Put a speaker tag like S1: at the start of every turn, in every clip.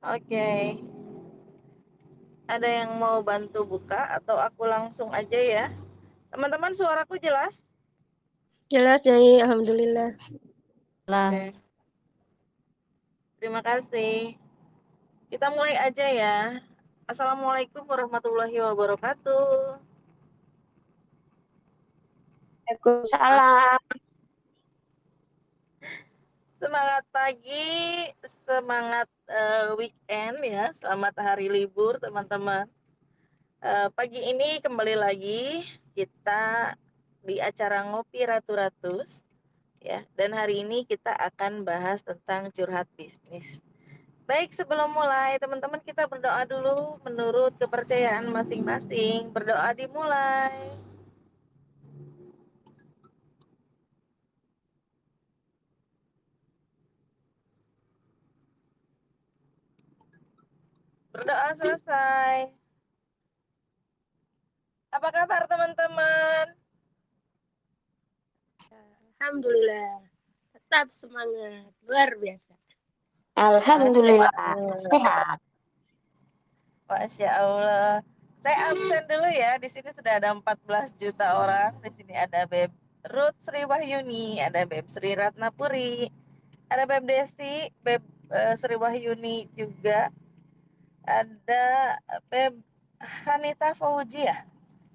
S1: Oke. Ada yang mau bantu buka atau aku langsung aja ya? Teman-teman suaraku jelas?
S2: Jelas, Nyai. Alhamdulillah.
S1: Oke. Terima kasih. Kita mulai aja ya. Assalamualaikum warahmatullahi wabarakatuh.
S3: Waalaikumsalam.
S1: Semangat pagi, semangat weekend ya. Selamat hari libur teman-teman. Pagi ini kembali lagi kita di acara Ngopi Ratu-Ratus ya. Dan hari ini kita akan bahas tentang curhat bisnis. Baik, sebelum mulai teman-teman kita berdoa dulu menurut kepercayaan masing-masing. Berdoa dimulai. Berdoa selesai. Apa kabar teman-teman?
S2: Alhamdulillah. Tetap semangat. Luar biasa.
S3: Alhamdulillah sehat.
S1: Masya Allah. Saya absen dulu ya. Di sini sudah ada 14 juta orang. Di sini ada Beb Ruth Sri Wahyuni, ada Beb Sri Ratnapuri, ada Beb Desi, Beb Sri Wahyuni juga, ada Beb Hanita Fauzia,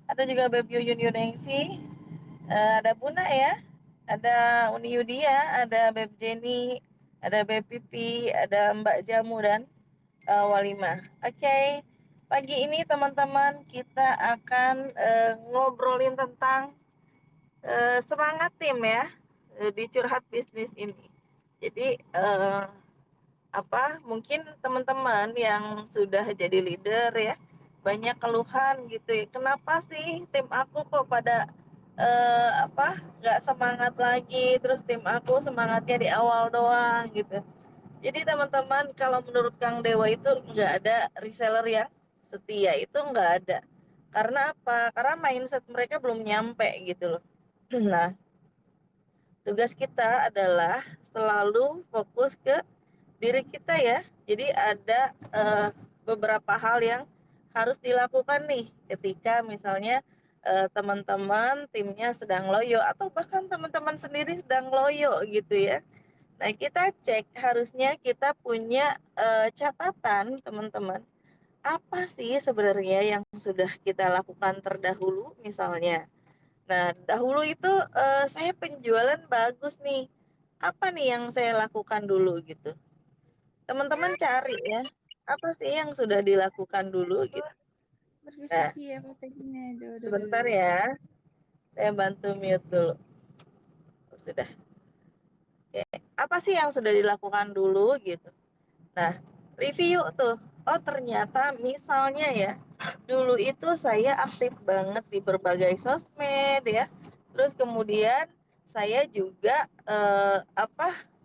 S1: ada juga Beb Yuyun Yunengsi, ada Buna ya, ada Uni Yudia, ada Beb Jenny, ada Beb Pipi, ada Mbak Jamu dan Walimah. Oke, pagi ini teman-teman kita akan ngobrolin tentang semangat tim ya di curhat bisnis ini. Jadi mungkin teman-teman yang sudah jadi leader ya banyak keluhan gitu ya. Kenapa sih tim aku kok pada nggak semangat lagi, terus tim aku semangatnya di awal doang gitu. Jadi teman-teman, kalau menurut Kang Dewa itu nggak ada reseller yang setia, itu nggak ada. Karena apa? Karena mindset mereka belum nyampe gitu loh. Nah, tugas kita adalah selalu fokus ke diri kita ya. Jadi ada beberapa hal yang harus dilakukan nih ketika misalnya teman-teman timnya sedang loyo atau bahkan teman-teman sendiri sedang loyo gitu ya. Nah, kita cek harusnya kita punya catatan teman-teman. Apa sih sebenarnya yang sudah kita lakukan terdahulu misalnya. Nah, dahulu itu saya penjualan bagus nih. Apa nih yang saya lakukan dulu gitu. Teman-teman cari ya. Apa sih yang sudah dilakukan dulu gitu. Nah, sebentar ya. Saya bantu mute dulu. Sudah. Oke. Apa sih yang sudah dilakukan dulu gitu. Nah, review tuh. Oh, ternyata misalnya ya, dulu itu saya aktif banget di berbagai sosmed ya. Terus kemudian saya juga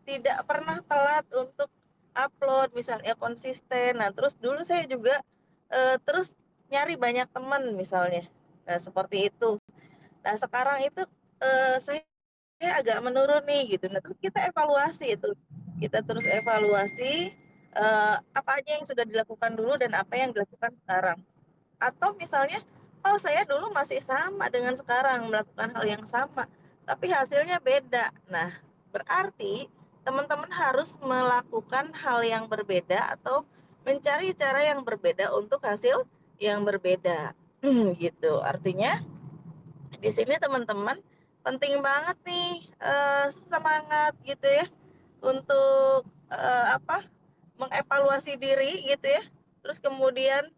S1: tidak pernah telat untuk upload misalnya konsisten. Nah, terus dulu saya juga terus nyari banyak teman misalnya. Nah, seperti itu. Nah, sekarang itu saya agak menurun nih gitu. Nah, terus kita evaluasi itu. Kita terus evaluasi apa aja yang sudah dilakukan dulu dan apa yang dilakukan sekarang. Atau misalnya, oh saya dulu masih sama dengan sekarang melakukan hal yang sama, tapi hasilnya beda. Nah, berarti teman-teman harus melakukan hal yang berbeda atau mencari cara yang berbeda untuk hasil yang berbeda. Gitu. Artinya di sini teman-teman penting banget nih semangat gitu ya untuk mengevaluasi diri gitu ya. Terus kemudian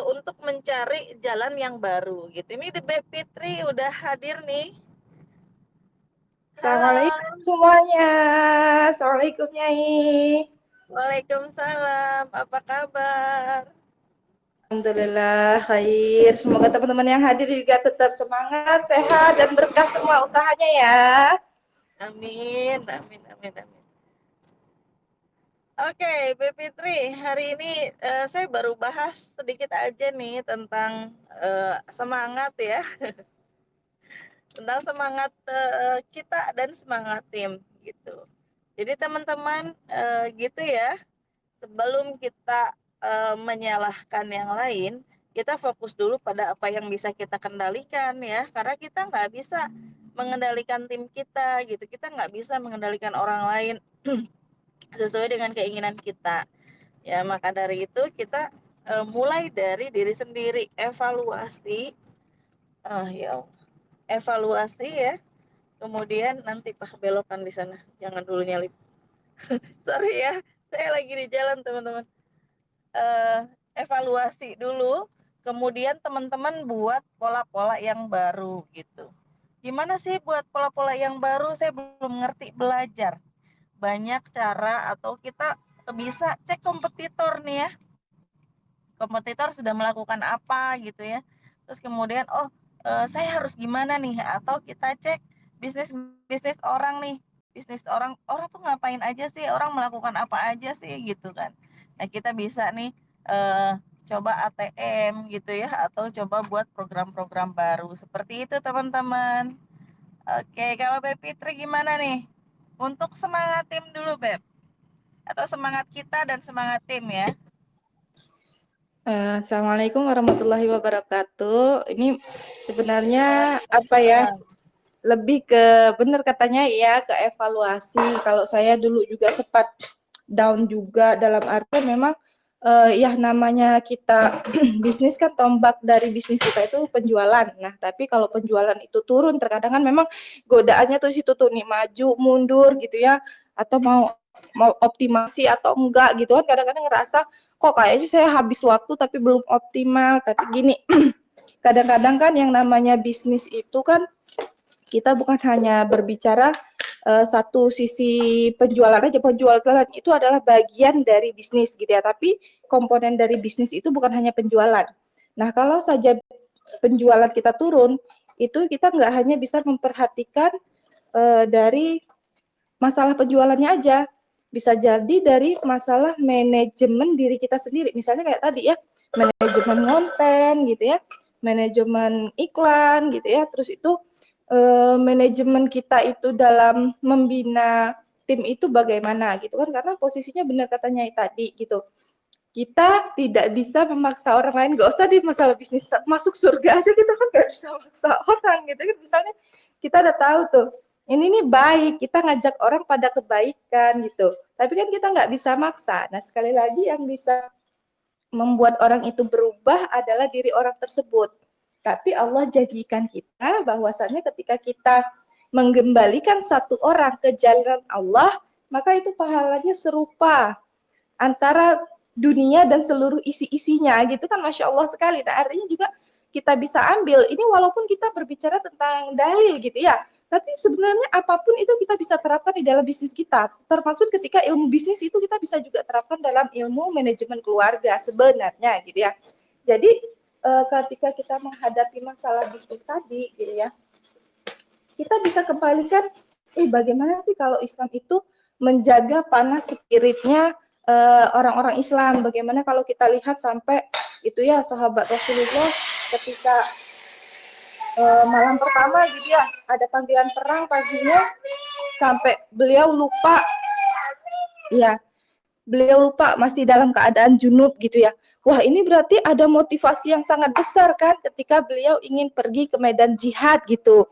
S1: untuk mencari jalan yang baru gitu. Ini The Beb Fitri udah hadir nih.
S4: Assalamualaikum
S1: Halo.
S4: semuanya. Assalamualaikum Nyai.
S1: Waalaikumsalam. Apa kabar?
S4: Alhamdulillah khair. Semoga teman-teman yang hadir juga tetap semangat, sehat, dan berkah semua usahanya ya.
S1: Amin, amin, amin, amin. Oke, Beb Fitri, hari ini saya baru bahas sedikit aja nih tentang semangat ya. Tentang semangat kita dan semangat tim gitu. Jadi teman-teman gitu ya. sebelum kita menyalahkan yang lain, kita fokus dulu pada apa yang bisa kita kendalikan ya, karena kita nggak bisa mengendalikan tim kita gitu, kita nggak bisa mengendalikan orang lain sesuai dengan keinginan kita. Ya, maka dari itu kita mulai dari diri sendiri, evaluasi, ya evaluasi ya, kemudian nanti belokan di sana, jangan dulu nyalip. Sorry ya, saya lagi di jalan teman-teman. Evaluasi dulu, kemudian teman-teman buat pola-pola yang baru gitu. Gimana sih buat pola-pola yang baru? Saya belum ngerti, belajar. Banyak cara, atau kita bisa cek kompetitor nih ya. Kompetitor sudah melakukan apa gitu ya. Terus kemudian saya harus gimana nih, atau kita cek bisnis orang nih. Bisnis orang tuh ngapain aja sih, orang melakukan apa aja sih gitu kan. Nah, kita bisa nih coba ATM gitu ya, atau coba buat program-program baru seperti itu teman-teman. Oke, kalau Beb Fitri gimana nih untuk semangat tim dulu, Beb, atau semangat kita dan semangat tim ya?
S4: Assalamualaikum warahmatullahi wabarakatuh. Ini sebenarnya apa ya? Lebih ke benar katanya ya, ke evaluasi. Kalau saya dulu juga sempat down juga, dalam arti memang ya namanya kita bisnis kan, tombak dari bisnis kita itu penjualan. Nah, tapi kalau penjualan itu turun, terkadang kan memang godaannya tuh situ tuh nih, maju mundur gitu ya, atau mau optimasi atau enggak gitu kan. Kadang-kadang ngerasa kok kayaknya saya habis waktu tapi belum optimal. Tapi gini, kadang-kadang kan yang namanya bisnis itu kan kita bukan hanya berbicara satu sisi penjualan aja. Penjualan itu adalah bagian dari bisnis gitu ya, tapi komponen dari bisnis itu bukan hanya penjualan. Nah, kalau saja penjualan kita turun, itu kita nggak hanya bisa memperhatikan dari masalah penjualannya aja, bisa jadi dari masalah manajemen diri kita sendiri. Misalnya kayak tadi ya, manajemen konten gitu ya, manajemen iklan gitu ya, terus itu manajemen kita itu dalam membina tim itu bagaimana gitu kan, karena posisinya benar katanya tadi gitu, kita tidak bisa memaksa orang lain. Gak usah di masalah bisnis, masuk surga aja kita kan gak bisa maksa orang gitu kan. Misalnya kita udah tahu tuh ini nih baik, kita ngajak orang pada kebaikan gitu, tapi kan kita nggak bisa maksa. Nah, sekali lagi yang bisa membuat orang itu berubah adalah diri orang tersebut. Tapi Allah janjikan kita bahwasannya ketika kita mengembalikan satu orang ke jalan Allah, maka itu pahalanya serupa antara dunia dan seluruh isi-isinya gitu kan. Masya Allah sekali. Nah, artinya juga kita bisa ambil ini, walaupun kita berbicara tentang dalil gitu ya, tapi sebenarnya apapun itu kita bisa terapkan di dalam bisnis kita, termaksud ketika ilmu bisnis itu kita bisa juga terapkan dalam ilmu manajemen keluarga sebenarnya gitu ya. Jadi ketika kita menghadapi masalah bisnis tadi gitu ya, kita bisa kembalikan bagaimana sih kalau Islam itu menjaga panas spiritnya orang-orang Islam. Bagaimana kalau kita lihat sampai itu ya, sahabat Rasulullah ketika malam pertama gitu ya, ada panggilan perang paginya, sampai beliau lupa ya, beliau lupa masih dalam keadaan junub gitu ya. Wah, ini berarti ada motivasi yang sangat besar kan ketika beliau ingin pergi ke medan jihad gitu.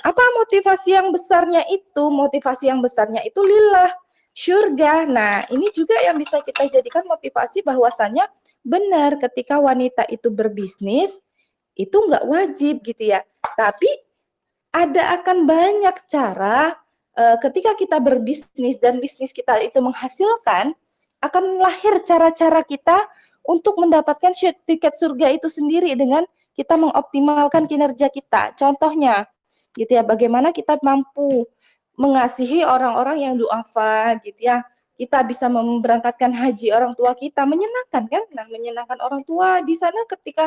S4: Apa motivasi yang besarnya itu? Motivasi yang besarnya itu lillah, syurga. Nah, ini juga yang bisa kita jadikan motivasi bahwasannya benar ketika wanita itu berbisnis, itu nggak wajib gitu ya. Tapi ada akan banyak cara ketika kita berbisnis dan bisnis kita itu menghasilkan, akan lahir cara-cara kita untuk mendapatkan tiket surga itu sendiri dengan kita mengoptimalkan kinerja kita. Contohnya gitu ya, bagaimana kita mampu mengasihi orang-orang yang duafa gitu ya. Kita bisa memberangkatkan haji orang tua kita, menyenangkan kan? Nah, menyenangkan orang tua di sana, ketika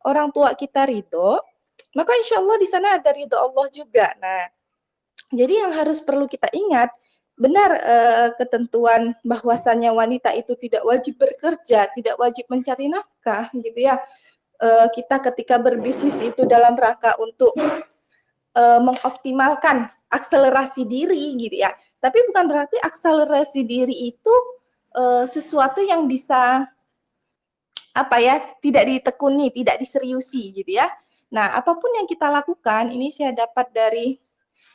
S4: orang tua kita ridho, maka insya Allah di sana ada ridho Allah juga. Nah, jadi yang harus perlu kita ingat, benar ketentuan bahwasannya wanita itu tidak wajib bekerja, tidak wajib mencari nafkah gitu ya. Kita ketika berbisnis itu dalam rangka untuk mengoptimalkan akselerasi diri gitu ya. Tapi bukan berarti akselerasi diri itu sesuatu yang bisa apa ya, tidak ditekuni, tidak diseriusi gitu ya. Nah, apapun yang kita lakukan, ini saya dapat dari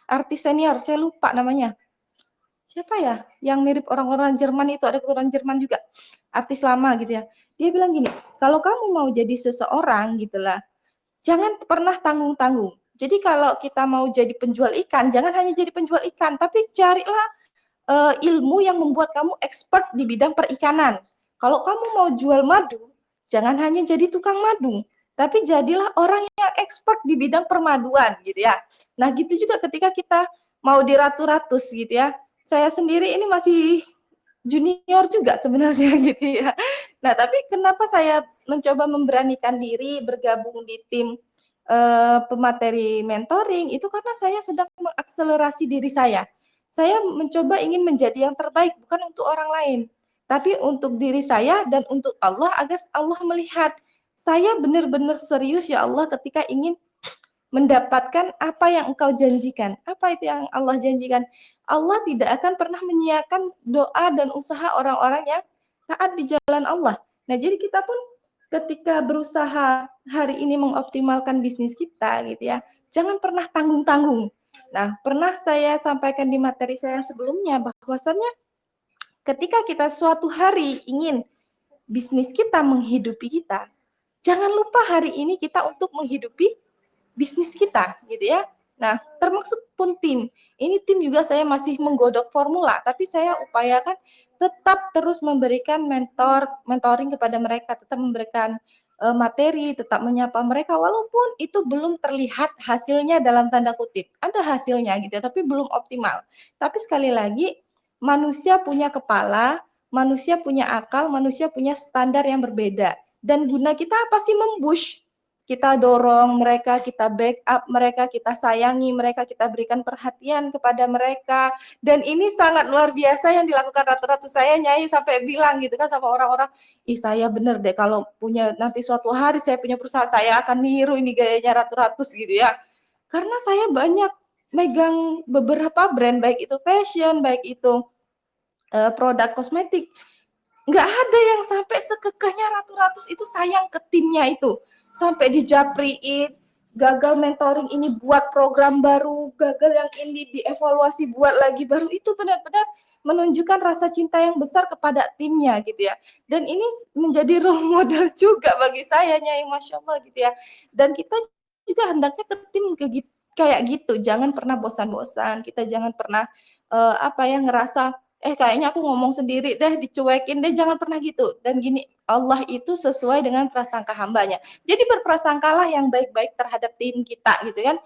S4: artis senior, saya lupa namanya. Siapa ya? Yang mirip orang-orang Jerman itu, ada orang Jerman juga, artis lama gitu ya. Dia bilang gini, kalau kamu mau jadi seseorang gitulah, jangan pernah tanggung-tanggung. Jadi kalau kita mau jadi penjual ikan, jangan hanya jadi penjual ikan, tapi carilah ilmu yang membuat kamu expert di bidang perikanan. Kalau kamu mau jual madu, jangan hanya jadi tukang madu, tapi jadilah orang yang expert di bidang permaduan gitu ya. Nah, gitu juga ketika kita mau di Ratu-Ratus gitu ya. Saya sendiri ini masih junior juga sebenarnya gitu ya. Nah, tapi kenapa saya mencoba memberanikan diri bergabung di tim pemateri mentoring itu karena saya sedang mengakselerasi diri saya. Saya mencoba ingin menjadi yang terbaik bukan untuk orang lain, tapi untuk diri saya dan untuk Allah agar Allah melihat saya benar-benar serius ya Allah ketika ingin mendapatkan apa yang Engkau janjikan. Apa itu yang Allah janjikan? Allah tidak akan pernah menyiakan doa dan usaha orang-orang yang taat di jalan Allah. Nah, jadi kita pun ketika berusaha hari ini mengoptimalkan bisnis kita gitu ya, jangan pernah tanggung-tanggung. Nah, pernah saya sampaikan di materi saya yang sebelumnya bahwasannya ketika kita suatu hari ingin bisnis kita menghidupi kita, jangan lupa hari ini kita untuk menghidupi bisnis kita gitu ya. Nah, termasuk pun tim. Ini tim juga saya masih menggodok formula, tapi saya upayakan tetap terus memberikan mentoring kepada mereka, tetap memberikan materi, tetap menyapa mereka walaupun itu belum terlihat hasilnya dalam tanda kutip. Ada hasilnya gitu ya, tapi belum optimal. Tapi sekali lagi manusia punya kepala, manusia punya akal, manusia punya standar yang berbeda. Dan guna kita apa sih membush? Kita dorong mereka, kita backup mereka, kita sayangi mereka, kita berikan perhatian kepada mereka. Dan ini sangat luar biasa yang dilakukan ratu-ratu saya, Nyai sampai bilang gitu kan sama orang-orang, ih saya bener deh kalau punya nanti suatu hari saya punya perusahaan, saya akan niru ini gayanya ratu-ratus gitu ya. Karena saya banyak megang beberapa brand, baik itu fashion, baik itu produk kosmetik. Nggak ada yang sampai sekekehnya ratu-ratus itu sayang ke timnya itu. Sampai dijapriin, gagal mentoring ini buat program baru, gagal yang ini dievaluasi buat lagi baru. Itu benar-benar menunjukkan rasa cinta yang besar kepada timnya gitu ya. Dan ini menjadi role model juga bagi saya, Nyai, Masya Allah gitu ya. Dan kita juga hendaknya ke tim kayak gitu. Jangan pernah bosan-bosan. Kita jangan pernah ngerasa kayaknya aku ngomong sendiri deh, dicuekin deh, jangan pernah gitu. Dan gini, Allah itu sesuai dengan prasangka hambanya. Jadi berprasangkalah yang baik-baik terhadap tim kita gitu kan.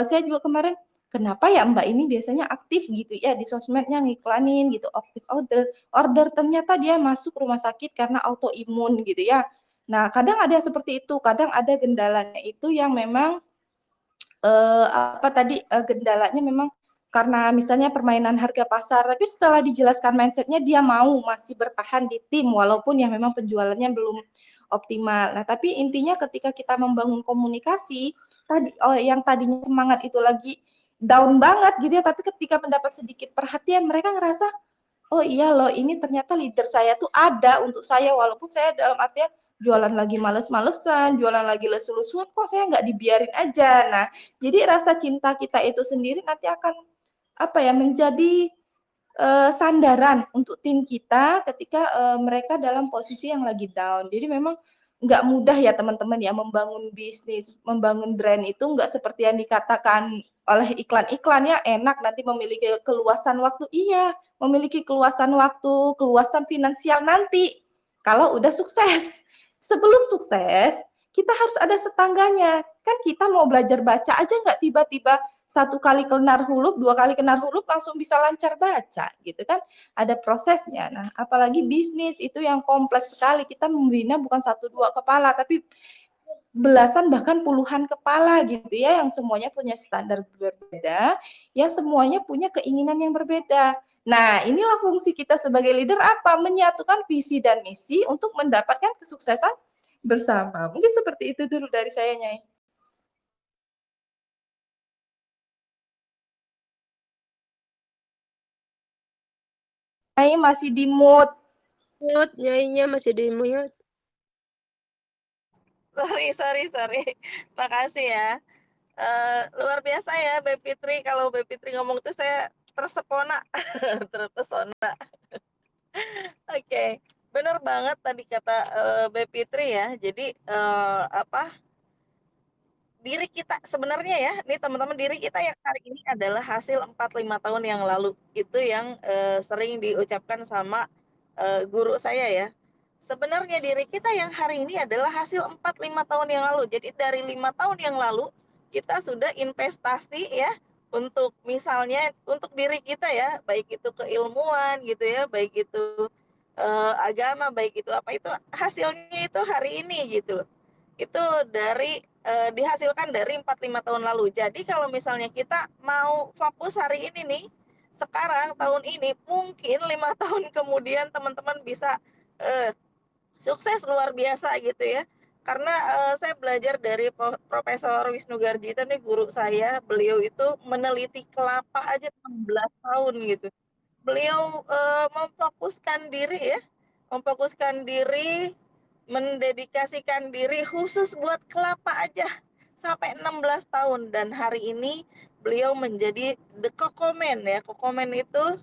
S4: Saya juga kemarin, kenapa ya Mbak ini biasanya aktif gitu ya di sosmednya ngiklanin gitu, aktif order ternyata dia masuk rumah sakit karena autoimun gitu ya. Nah, kadang ada seperti itu, kadang ada gendalanya itu yang memang gendalanya memang karena misalnya permainan harga pasar, tapi setelah dijelaskan mindsetnya dia mau masih bertahan di tim walaupun ya memang penjualannya belum optimal. Nah, tapi intinya ketika kita membangun komunikasi yang tadinya semangat itu lagi down banget gitu ya, tapi ketika mendapat sedikit perhatian mereka ngerasa oh iya loh ini ternyata leader saya tuh ada untuk saya walaupun saya dalam artian jualan lagi males-malesan, jualan lagi lesu-lesuan kok saya nggak dibiarin aja. Nah, jadi rasa cinta kita itu sendiri nanti akan menjadi sandaran untuk tim kita ketika mereka dalam posisi yang lagi down. Jadi memang nggak mudah ya teman-teman ya membangun bisnis, membangun brand itu nggak seperti yang dikatakan oleh iklan-iklan ya enak nanti memiliki keluasan waktu. Iya, memiliki keluasan waktu, keluasan finansial nanti kalau udah sukses. Sebelum sukses, kita harus ada setangganya. Kan kita mau belajar baca aja nggak tiba-tiba satu kali kenar huruf, dua kali kenar huruf langsung bisa lancar baca gitu kan. Ada prosesnya. Nah, apalagi bisnis itu yang kompleks sekali. Kita membina bukan satu dua kepala, tapi belasan bahkan puluhan kepala gitu ya, yang semuanya punya standar berbeda, yang semuanya punya keinginan yang berbeda. Nah, inilah fungsi kita sebagai leader apa? Menyatukan visi dan misi untuk mendapatkan kesuksesan bersama. Mungkin seperti itu dulu dari saya, Nyai. Nyai masih di mood.
S2: Mute, Nyainya masih di mute.
S1: Sorry. Makasih ya. Luar biasa ya Beb Fitri, kalau Beb Fitri ngomong tuh saya tersepona, terpesona. Oke, bener banget tadi kata, Beb Fitri ya. Jadi, diri kita sebenarnya ya, nih teman-teman, diri kita yang hari ini adalah hasil 4, 5 tahun yang lalu. Itu yang, sering diucapkan sama, guru saya ya. Sebenarnya diri kita yang hari ini adalah hasil 4, 5 tahun yang lalu. Jadi dari 5 tahun yang lalu, kita sudah investasi ya, untuk misalnya untuk diri kita ya, baik itu keilmuan gitu ya, baik itu, agama, baik itu apa, itu hasilnya itu hari ini gitu loh. Itu dihasilkan dari 4, 5 tahun lalu. Jadi kalau misalnya kita mau fokus hari ini nih, sekarang tahun ini, mungkin 5 tahun kemudian teman-teman bisa, eee, sukses luar biasa gitu ya. Karena, saya belajar dari Profesor Wisnu Garjito nih, guru saya, beliau itu meneliti kelapa aja 16 tahun gitu. Beliau, memfokuskan diri, mendedikasikan diri khusus buat kelapa aja sampai 16 tahun, dan hari ini beliau menjadi the Kokomen ya. Kokomen itu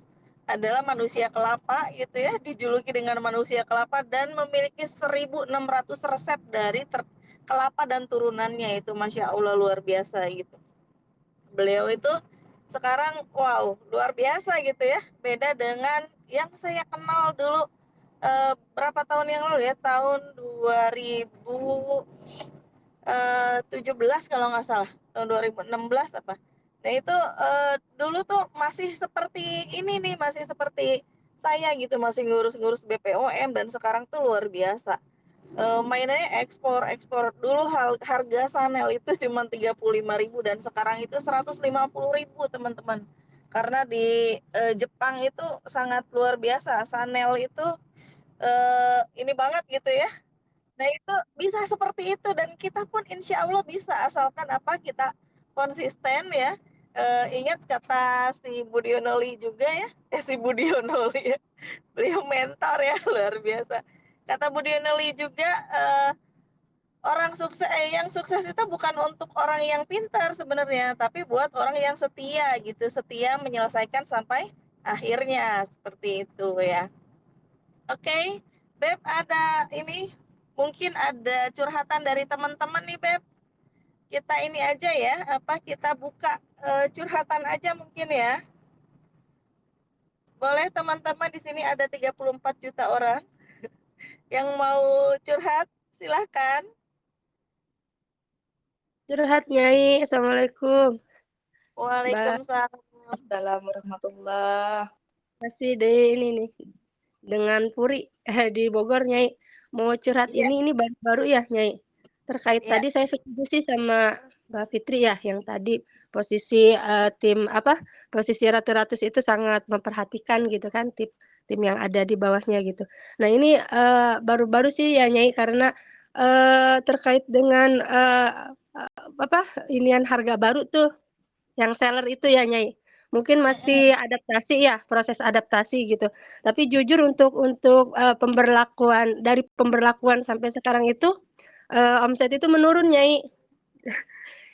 S1: adalah manusia kelapa gitu ya, dijuluki dengan manusia kelapa, dan memiliki 1.600 resep dari kelapa dan turunannya. Itu Masya Allah luar biasa gitu. Beliau itu sekarang wow luar biasa gitu ya, beda dengan yang saya kenal dulu, berapa tahun yang lalu ya, tahun 2017 kalau nggak salah, tahun 2016 apa. Nah itu, dulu tuh masih seperti ini nih, masih seperti saya gitu, masih ngurus-ngurus BPOM, dan sekarang tuh luar biasa. Mainannya ekspor. Dulu harga Chanel itu cuma 35.000 dan sekarang itu 150.000 teman-teman. Karena di, Jepang itu sangat luar biasa. Chanel itu, ini banget gitu ya. Nah itu bisa seperti itu, dan kita pun insya Allah bisa, asalkan apa, kita konsisten ya. Ingat kata si Budiono Lee juga ya, si Budiono Lee ya, beliau mentor ya luar biasa. Kata Budiono Lee juga, yang sukses itu bukan untuk orang yang pintar sebenarnya, tapi buat orang yang setia gitu, setia menyelesaikan sampai akhirnya, seperti itu ya. Oke, Beb, ada ini, mungkin ada curhatan dari teman-teman nih, Beb. Kita ini aja ya, kita buka, curhatan aja mungkin ya. Boleh teman-teman, di sini ada 34 juta orang yang mau curhat, silahkan.
S2: Curhat, Nyai. Assalamualaikum. Mbak,
S1: Waalaikumsalam.
S4: Assalamualaikum warahmatullahi.
S2: masih di ini nih. Dengan Puri di Bogor, Nyai. Mau curhat
S1: Iya,
S2: ini baru-baru ya, Nyai. Terkait
S1: iya,
S2: tadi saya setuju sih sama Mbak Fitri ya, yang tadi posisi posisi Ratu Ratus itu sangat memperhatikan gitu kan, tim yang ada di bawahnya gitu. Nah ini baru-baru sih ya Nyai, karena terkait dengan inian harga baru tuh, yang seller itu ya Nyai. Mungkin masih adaptasi ya, proses adaptasi gitu. Tapi jujur untuk dari pemberlakuan sampai sekarang itu omset itu menurun Nyai.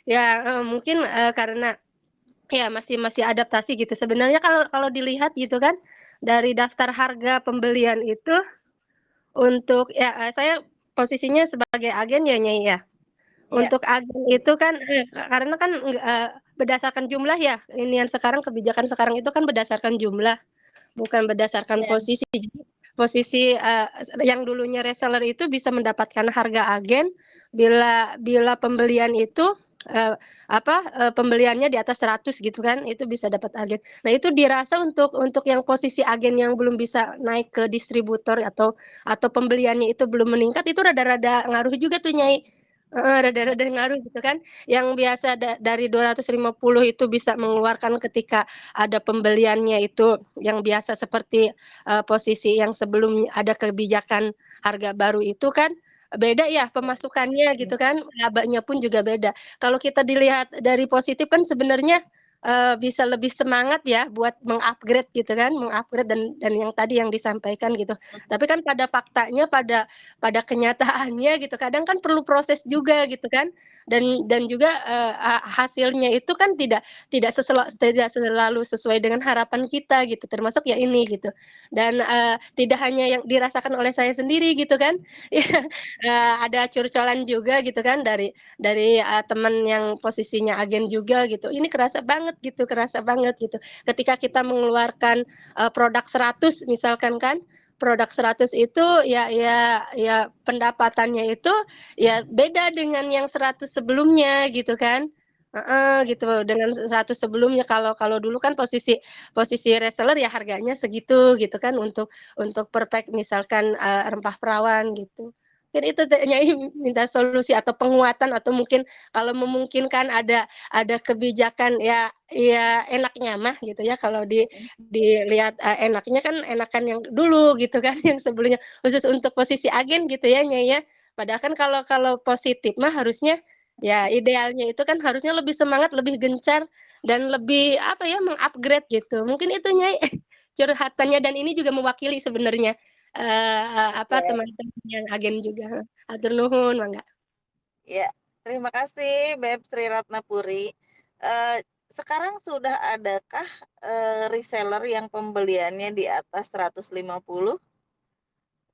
S2: Ya, mungkin karena ya masih masih adaptasi gitu. Sebenarnya kalau kalau dilihat gitu kan, dari daftar harga pembelian itu untuk ya saya posisinya sebagai agen ya Nyai ya.
S1: iya,
S2: Untuk agen itu kan karena kan berdasarkan jumlah ya. Ini yang sekarang kebijakan sekarang itu kan berdasarkan jumlah, bukan berdasarkan
S1: iya,
S2: posisi. Jadi posisi yang dulunya reseller itu bisa mendapatkan harga agen bila bila pembelian itu pembeliannya di atas 100 gitu kan, itu bisa dapat agen. Nah, itu dirasa untuk yang posisi agen yang belum bisa naik ke distributor atau pembeliannya itu belum meningkat, itu rada-rada ngaruh juga tuh Nyai. Rada-rada ngaruh gitu kan. Yang biasa dari 250 itu bisa mengeluarkan ketika ada pembeliannya itu yang biasa seperti posisi yang sebelum ada kebijakan harga baru itu kan beda ya pemasukannya gitu kan, labanya pun juga beda. Kalau kita dilihat dari positif kan sebenarnya bisa lebih semangat ya buat meng-upgrade gitu kan, meng-upgrade dan yang tadi yang disampaikan gitu. Tapi kan pada faktanya, pada kenyataannya gitu, kadang kan perlu proses juga gitu kan, dan juga, hasilnya itu kan tidak selalu sesuai dengan harapan kita gitu, termasuk ya ini gitu. Dan, tidak hanya yang dirasakan oleh saya sendiri gitu kan, ya, ada curcolan juga gitu kan dari, teman yang posisinya agen juga gitu, ini kerasa banget gitu. Ketika kita mengeluarkan, produk 100 misalkan kan, produk 100 itu ya pendapatannya itu ya beda dengan yang 100 sebelumnya gitu kan. Heeh, gitu, dengan 100 sebelumnya. Kalau kalau dulu kan posisi posisi reseller ya harganya segitu gitu kan untuk per pack misalkan, rempah perawan gitu. Mungkin itu Nyai minta solusi atau penguatan atau mungkin kalau memungkinkan ada kebijakan ya enaknya mah gitu ya kalau dilihat, enaknya kan enakan yang dulu gitu kan yang sebelumnya khusus untuk posisi agen gitu ya, Nyai, ya. Padahal kan kalau kalau positif mah harusnya ya idealnya itu kan harusnya lebih semangat, lebih gencar, dan lebih apa ya, meng-upgrade gitu. Mungkin itu, Nyai, curhatannya dan ini juga mewakili sebenarnya, apa,
S1: Oke.
S2: teman-teman yang agen juga, heeh. Hatur nuhun, mangga.
S1: Ya, terima kasih Beb Sri Ratnapuri. Eee, Sekarang sudah adakah, reseller yang pembeliannya di atas 150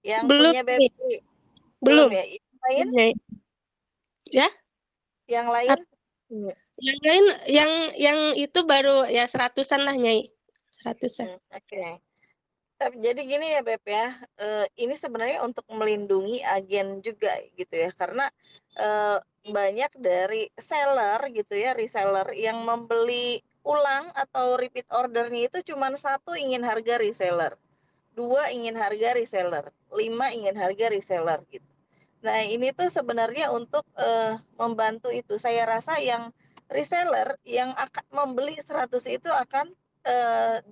S1: yang
S2: Belum,
S1: punya Beb
S2: Nyai,
S1: Sri? Belum
S2: belum
S1: ya? Yang lain?
S2: belum, Nyai. Ya?
S1: Yang
S2: Ap
S1: lain?
S2: yang lain yang itu baru ya seratusan lah, Nyai, seratusan.
S1: Oke. Tapi jadi gini ya Beb ya, ini sebenarnya untuk melindungi agen juga gitu ya, karena, eee, banyak dari seller gitu ya, reseller yang membeli ulang atau repeat order-nya itu cuman 1 ingin harga reseller, 2 ingin harga reseller, 5 ingin harga reseller gitu. Nah ini tuh sebenarnya untuk, membantu itu. Saya rasa yang reseller yang akan membeli 100 itu akan,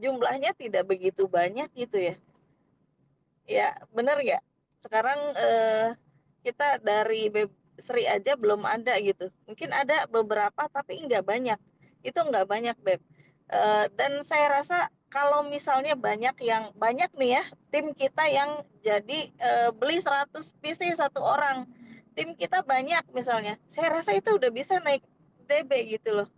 S1: jumlahnya tidak begitu banyak gitu ya. Ya, bener nggak? Sekarang, kita dari Sri aja belum ada gitu. Mungkin ada beberapa tapi nggak banyak. Itu nggak banyak, Beb. Dan saya rasa kalau misalnya banyak nih ya, tim kita yang jadi, beli 100 PC satu orang, tim kita banyak misalnya, saya rasa itu udah bisa naik DB gitu loh.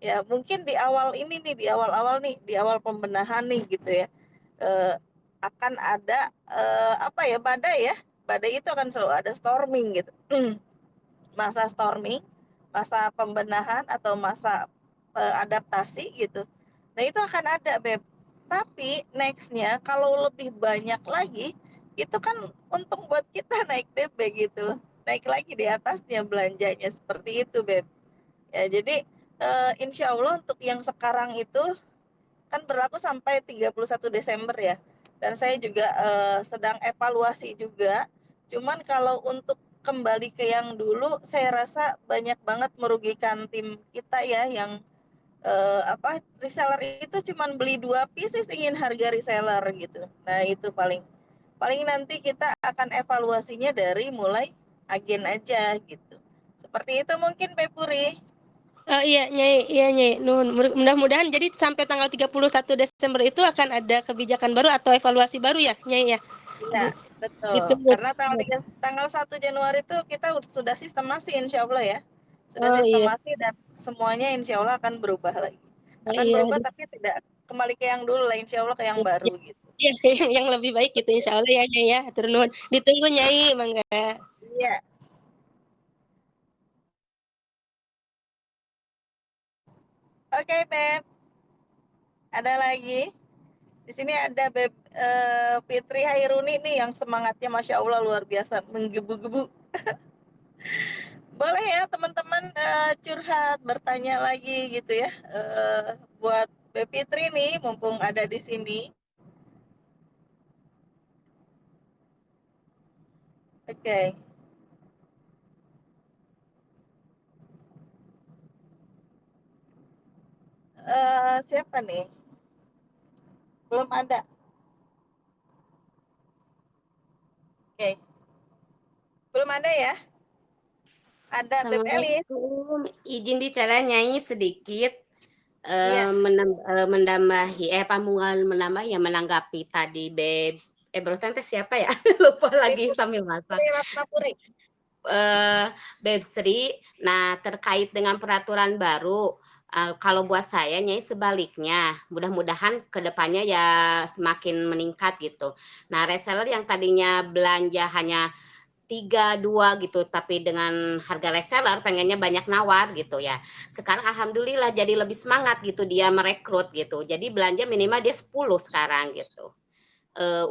S1: Ya mungkin di awal ini nih, di awal-awal nih, di awal pembenahan nih gitu ya, eee, akan ada, apa ya, badai ya, badai itu akan selalu ada storming gitu. Masa storming, masa pembenahan atau masa, adaptasi gitu. Nah itu akan ada Beb, tapi next-nya kalau lebih banyak lagi, itu kan untung buat kita naik DB gitu loh, naik lagi di atasnya belanjanya, seperti itu Beb. Ya, jadi, insya Allah untuk yang sekarang itu kan berlaku sampai 31 Desember ya, dan saya juga, sedang evaluasi juga. Cuman kalau untuk kembali ke yang dulu, saya rasa banyak banget merugikan tim kita ya yang, apa, reseller itu cuman beli 2 pieces ingin harga reseller gitu. Nah itu paling paling nanti kita akan evaluasinya dari mulai agen aja gitu. Seperti itu mungkin Pepuri.
S2: Iya, Nyai, nuhun. Mudah-mudahan jadi sampai tanggal 31 Desember itu akan ada kebijakan baru atau evaluasi baru ya, Nyai, ya?
S1: Iya,
S2: Di
S1: betul.
S2: ditunggu.
S1: Karena tanggal 1 Januari itu kita sudah sistemasi insya Allah ya. Sudah
S2: Oh, iya.
S1: sistemasi dan semuanya insya Allah akan berubah lagi.
S2: Oh,
S1: Akan
S2: iya.
S1: berubah tapi tidak kembali ke yang dulu lah, insya Allah ke yang baru gitu.
S2: Iya, yang lebih baik gitu insyaallah ya, Nyai, ya. Hatur nuhun. Ditunggu, Nyai, mangga.
S1: Iya. Oke, Beb. Ada lagi? Di sini ada Beb Fitri Hairuni nih yang semangatnya Masya Allah luar biasa, menggebu-gebu. Boleh ya teman-teman curhat, bertanya lagi gitu ya. Buat Beb Fitri nih, mumpung ada di sini. Oke. Siapa nih? Belum ada. Oke. Belum ada ya? Ada Beb Elis.
S5: Assalamualaikum. Izin bicara Nyai sedikit.
S1: Iya,
S3: Menambahi menambah ya menanggapi tadi barusan teh siapa ya? Lupa lagi
S1: Ibu
S3: sambil masak.
S1: Sri Ratnapuri.
S3: Beb Sri, nah terkait dengan peraturan baru, kalau buat saya nyai sebaliknya, mudah-mudahan kedepannya ya semakin meningkat gitu. Nah reseller yang tadinya belanja hanya 3 2 gitu, tapi dengan harga reseller pengennya banyak nawar gitu ya. Sekarang alhamdulillah jadi lebih semangat gitu dia merekrut gitu. Jadi belanja minimal dia 10 sekarang gitu.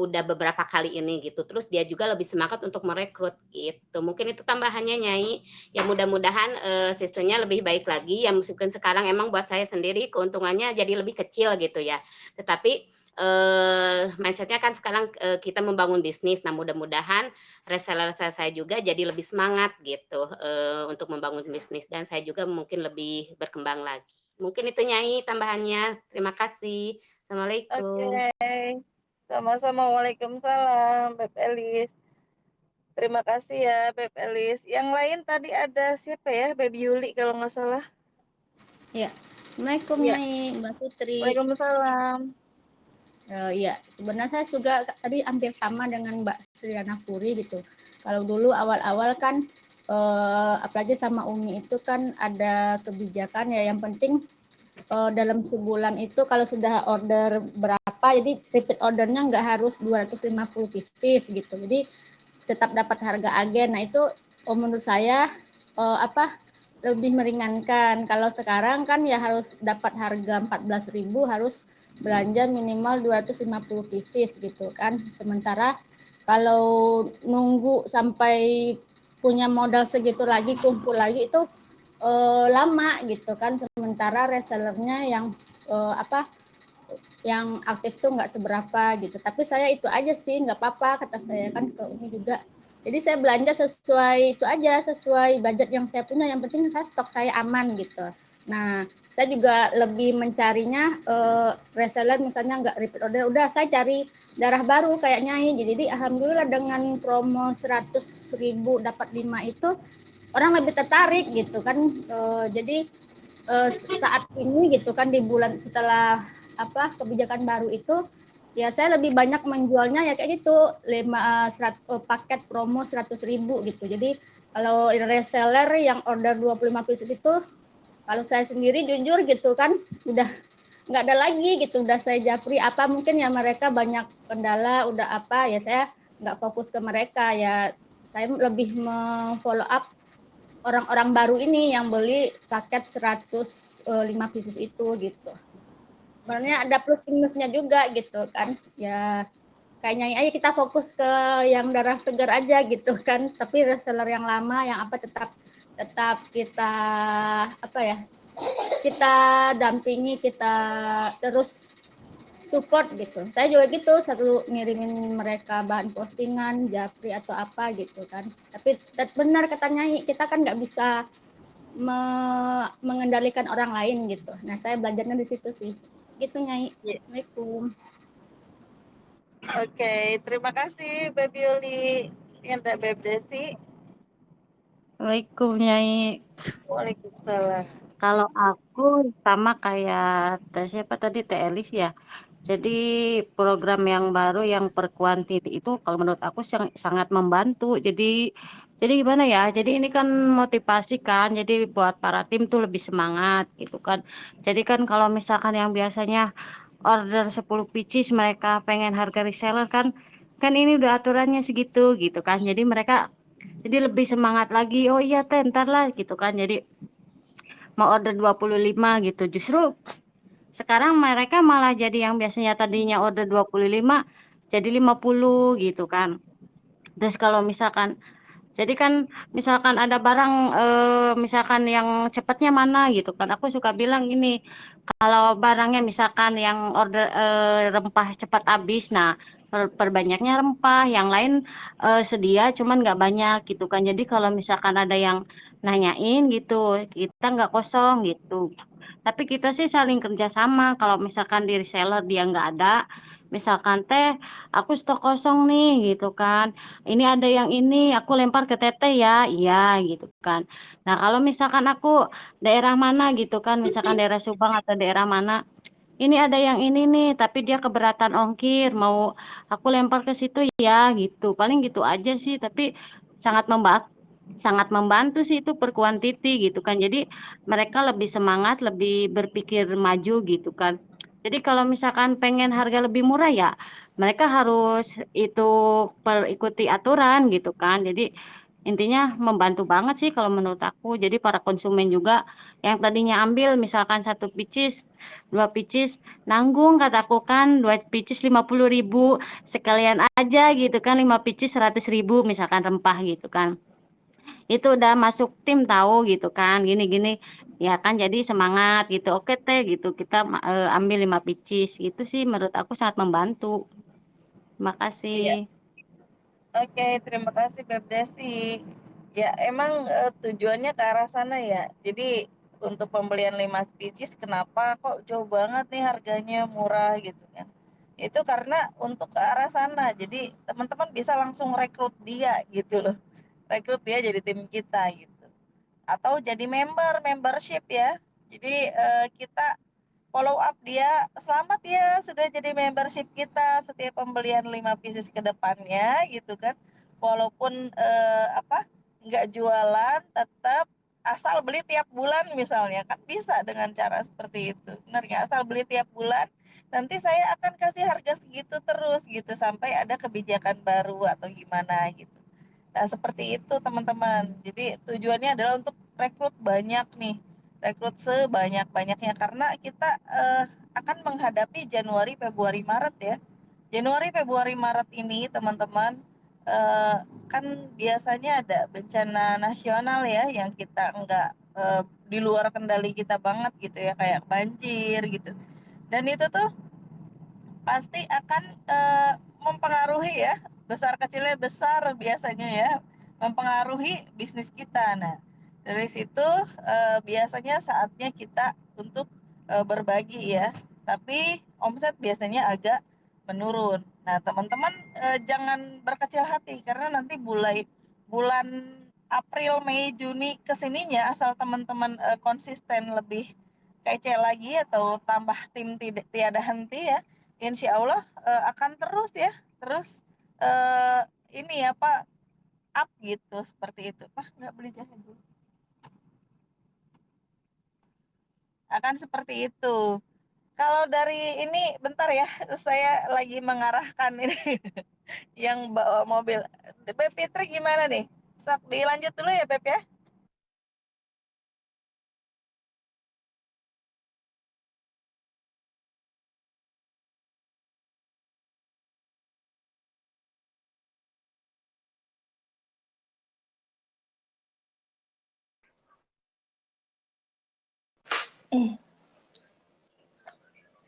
S3: Udah beberapa kali ini gitu. Terus dia juga lebih semangat untuk merekrut gitu. Mungkin itu tambahannya Nyai. Ya mudah-mudahan sistemnya lebih baik lagi. Ya meskipun sekarang emang buat saya sendiri keuntungannya jadi lebih kecil gitu ya. Tetapi mindsetnya kan sekarang kita membangun bisnis. Nah mudah-mudahan reseller saya juga jadi lebih semangat gitu untuk membangun bisnis dan saya juga mungkin lebih berkembang lagi. Mungkin itu Nyai tambahannya. Terima kasih. Assalamualaikum.
S1: Oke. Sama-sama. Waalaikumsalam, Beb Elis. Terima kasih ya, Beb Elis. Yang lain tadi ada siapa ya? Beb Yuli kalau nggak salah.
S5: Ya, Assalamualaikum
S1: Iya.
S5: Nyai, Mbak Putri.
S1: Waalaikumsalam.
S5: Ya, sebenarnya saya juga tadi hampir sama dengan Mbak Sriana Puri gitu. Kalau dulu awal-awal kan, apalagi sama Umi itu kan ada kebijakan ya yang penting dalam sebulan itu kalau sudah order berapa, jadi repeat ordernya nggak harus 250 pieces gitu. Jadi tetap dapat harga agen. Nah itu menurut saya lebih meringankan. Kalau sekarang kan ya harus dapat harga 14.000 harus belanja minimal 250 pieces gitu kan. Sementara kalau nunggu sampai punya modal segitu lagi kumpul lagi itu lama gitu kan. Sementara resellernya yang yang aktif tuh nggak seberapa gitu. Tapi saya itu aja sih nggak apa-apa kata saya kan ke Umi juga. Jadi saya belanja sesuai itu aja, sesuai budget yang saya punya. Yang penting saya stok saya aman gitu. Nah, saya juga lebih mencarinya reseller misalnya nggak repeat order. Udah saya cari darah baru kayak Nyai. Jadi alhamdulillah dengan promo 100.000 dapat 5 itu orang lebih tertarik gitu kan. Jadi saat ini gitu kan di bulan setelah kebijakan baru itu ya saya lebih banyak menjualnya ya kayak gitu paket promo 100.000 gitu. Jadi kalau reseller yang order 25 pieces itu kalau saya sendiri jujur gitu kan udah nggak ada lagi gitu, udah saya japri apa mungkin ya mereka banyak kendala udah apa ya saya nggak fokus ke mereka ya, saya lebih follow up orang-orang baru ini yang beli paket 105 pieces itu gitu. Sebenarnya ada plus minusnya juga gitu kan. Ya kayaknya aja kita fokus ke yang darah segar aja gitu kan. Tapi reseller yang lama yang tetap kita kita dampingi, kita terus support gitu. Saya juga gitu, satu ngirimin mereka bahan postingan, japri atau apa gitu kan. Tapi benar katanya kita kan nggak bisa mengendalikan orang lain gitu. Nah saya belajarnya di situ sih. Gitu Nyai.
S1: Iya.
S5: Assalamualaikum.
S1: Oke, terima kasih Beb Yuli. Ini ada Beb Desi.
S6: Assalamualaikum Nyai.
S1: Waalaikumsalam.
S6: Kalau aku sama kayak siapa tadi Teh Elis ya. Jadi program yang baru yang per quantity itu kalau menurut aku sangat membantu. Jadi gimana ya? Jadi ini kan motivasi kan. Jadi buat para tim tuh lebih semangat gitu kan. Jadi kan kalau misalkan yang biasanya order 10 pieces mereka pengen harga reseller kan ini udah aturannya segitu gitu kan. Jadi mereka jadi lebih semangat lagi. Oh iya teh ntar lah gitu kan. Jadi mau order 25 gitu. Justru sekarang mereka malah jadi yang biasanya tadinya order 25 jadi 50 gitu kan. Terus kalau misalkan jadi kan misalkan ada barang misalkan yang cepatnya mana gitu kan. Aku suka bilang ini kalau barangnya misalkan yang order rempah cepat habis, nah perbanyaknya rempah, yang lain sedia cuman nggak banyak gitu kan. Jadi kalau misalkan ada yang nanyain gitu, kita nggak kosong gitu. Tapi kita sih saling kerjasama. Kalau misalkan di reseller dia nggak ada, Misalkan teh, aku stok kosong nih gitu kan. Ini ada yang ini, aku lempar ke teteh ya, iya gitu kan. Nah kalau misalkan aku daerah mana gitu kan, misalkan daerah Subang atau daerah mana, ini ada yang ini nih, tapi dia keberatan ongkir, mau aku lempar ke situ ya gitu. Paling gitu aja sih, tapi sangat membantu. Sangat membantu sih itu per quantity gitu kan. Jadi mereka lebih semangat, lebih berpikir maju gitu kan. Jadi kalau misalkan pengen harga lebih murah ya, mereka harus itu perikuti aturan gitu kan. Jadi intinya membantu banget sih kalau menurut aku. Jadi para konsumen juga yang tadinya ambil misalkan 1 pieces, 2 pieces, nanggung kataku kan 2 pieces 50.000 sekalian aja gitu kan, 5 pieces 100.000 misalkan rempah gitu kan. Itu udah masuk tim tahu gitu kan, gini-gini ya kan, jadi semangat gitu. Oke teh gitu kita ambil 5 pieces gitu sih, menurut aku sangat membantu. Terima
S1: Iya.
S6: kasih.
S1: Oke, terima kasih Beb Desi. Ya, emang tujuannya ke arah sana ya. Jadi untuk pembelian 5 pieces kenapa kok jauh banget nih harganya murah gitu kan. Itu karena untuk ke arah sana. Jadi teman-teman bisa langsung rekrut dia gitu loh. Rekrut dia jadi tim kita gitu. Atau jadi membership ya. Jadi kita follow up dia, selamat ya sudah jadi membership kita, setiap pembelian 5 pieces ke depannya gitu kan. Walaupun nggak jualan tetap asal beli tiap bulan misalnya kan bisa dengan cara seperti itu. Benar nggak? Asal beli tiap bulan nanti saya akan kasih harga segitu terus gitu sampai ada kebijakan baru atau gimana gitu. Nah, seperti itu teman-teman. Jadi tujuannya adalah untuk rekrut banyak nih, rekrut sebanyak-banyaknya karena kita akan menghadapi Januari, Februari, Maret ya. Januari, Februari, Maret ini teman-teman eh, kan biasanya ada bencana nasional ya yang kita enggak di luar kendali kita banget gitu ya kayak banjir gitu. Dan itu tuh pasti akan mempengaruhi ya, besar kecilnya besar biasanya ya, mempengaruhi bisnis kita. Nah, dari situ biasanya saatnya kita untuk berbagi ya, tapi omset biasanya agak menurun. Nah, teman-teman jangan berkecil hati karena nanti bulan April, Mei, Juni kesininya asal teman-teman konsisten lebih kece lagi atau tambah tim tiada henti ya, insya Allah akan terus ya, terus uh, ini apa up gitu seperti itu. Nggak beli jahe dulu. Akan seperti itu. Kalau dari ini bentar ya, saya lagi mengarahkan ini yang bawa mobil. Beb Fitri gimana nih? Sok dilanjut dulu ya Beb ya.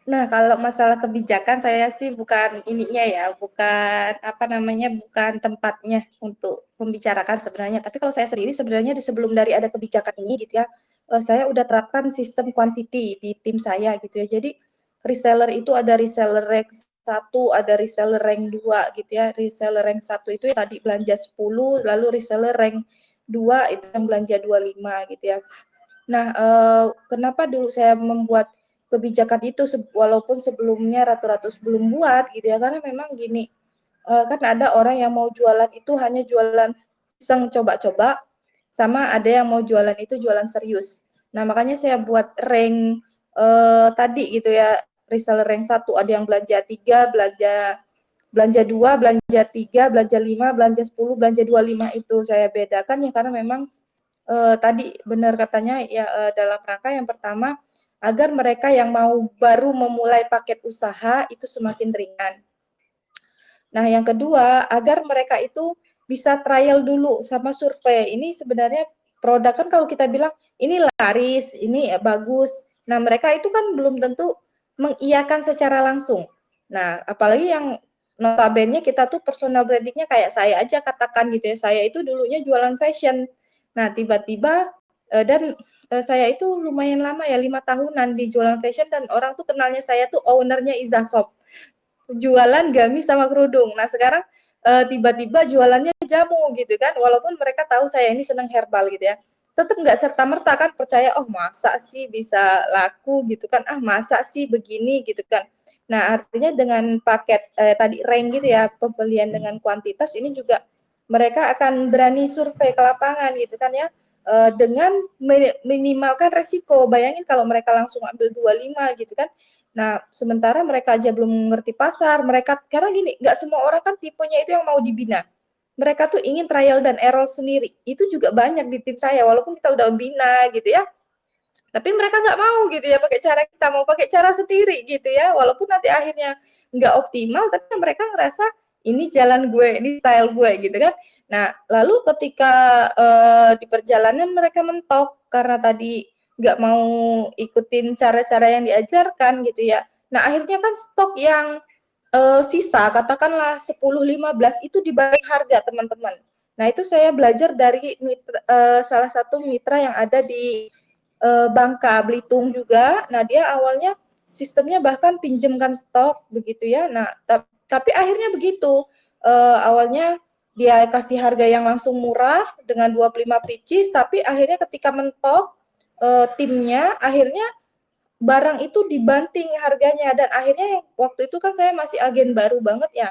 S4: Nah, kalau masalah kebijakan saya sih bukan ininya ya, bukan apa namanya, bukan tempatnya untuk membicarakan sebenarnya. Tapi kalau saya sendiri sebenarnya sebelum dari ada kebijakan ini gitu ya, saya udah terapkan sistem quantity di tim saya gitu ya. Jadi reseller itu ada reseller rank 1, ada reseller rank 2 gitu ya. Reseller rank 1 itu ya tadi belanja 10, lalu reseller rank 2 itu yang belanja 25 gitu ya. Nah, kenapa dulu saya membuat kebijakan itu walaupun sebelumnya Ratu-Ratu sebelum buat gitu ya, karena memang gini, kan ada orang yang mau jualan itu hanya jualan iseng coba-coba, sama ada yang mau jualan itu jualan serius. Nah, makanya saya buat rank tadi gitu ya, reseller rank 1 ada yang belanja 3, belanja belanja 2, belanja 3, belanja 5, belanja 10, belanja 25 itu saya bedakan ya karena memang tadi benar katanya ya dalam rangka yang pertama agar mereka yang mau baru memulai paket usaha itu semakin ringan. Nah, yang kedua agar mereka itu bisa trial dulu sama survei. Ini sebenarnya produk kan kalau kita bilang ini laris, ini bagus. Nah, mereka itu kan belum tentu mengiyakan secara langsung. Nah, apalagi yang notabene kita tuh personal brandingnya kayak saya aja katakan gitu ya. Saya itu dulunya jualan fashion. Nah, tiba-tiba dan saya itu lumayan lama ya 5 tahunan di jualan fashion dan orang tuh kenalnya saya tuh ownernya Iza Shop. jualan gamis sama kerudung. Nah sekarang tiba-tiba jualannya jamu gitu kan, walaupun mereka tahu saya ini senang herbal gitu ya, tetap nggak serta merta kan percaya, oh masa sih bisa laku gitu kan, ah masa sih begini gitu kan. Nah artinya dengan paket tadi rank gitu ya, pembelian dengan kuantitas ini juga mereka akan berani survei ke lapangan gitu kan ya, dengan minimalkan resiko. Bayangin kalau mereka langsung ambil 25 gitu kan. Nah, sementara mereka aja belum mengerti pasar, mereka karena gini, nggak semua orang kan tipenya itu yang mau dibina. Mereka tuh ingin trial dan error sendiri. Itu juga banyak di tim saya, walaupun kita udah bina gitu ya. Tapi mereka nggak mau gitu ya pakai cara kita, mau pakai cara sendiri gitu ya. Walaupun nanti akhirnya nggak optimal, tapi mereka ngerasa ini jalan gue, ini style gue gitu kan. Nah, lalu ketika di perjalanan mereka mentok karena tadi nggak mau ikutin cara-cara yang diajarkan gitu ya. Nah, akhirnya kan stok yang sisa katakanlah 10-15 itu dibalik harga teman-teman. Nah, itu saya belajar dari salah satu mitra yang ada di Bangka Belitung juga. Nah, dia awalnya sistemnya bahkan pinjamkan stok begitu ya. Nah, tapi akhirnya begitu. Awalnya dia kasih harga yang langsung murah dengan 25 pieces, tapi akhirnya ketika mentok timnya akhirnya barang itu dibanting harganya, dan akhirnya waktu itu kan saya masih agen baru banget ya.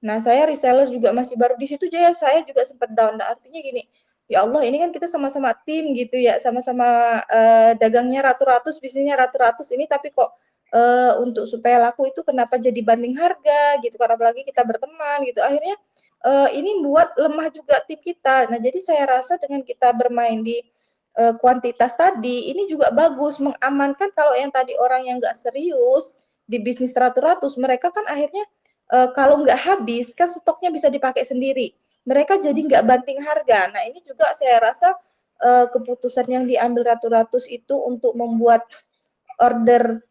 S4: Nah, saya reseller juga masih baru di situ aja, saya juga sempat down. Nah, artinya gini, ya Allah ini kan kita sama-sama tim gitu ya, sama-sama dagangnya ratus-ratus, bisnisnya ratus-ratus ini, tapi kok untuk supaya laku itu kenapa jadi banding harga gitu kan, apalagi kita berteman gitu. Akhirnya ini buat lemah juga tim kita. Nah, jadi saya rasa dengan kita bermain di kuantitas tadi, ini juga bagus mengamankan kalau yang tadi orang yang nggak serius di bisnis ratus-ratus, mereka kan akhirnya kalau nggak habis kan stoknya bisa dipakai sendiri. Mereka jadi nggak banting harga. Nah ini juga saya rasa keputusan yang diambil ratus-ratus itu untuk membuat order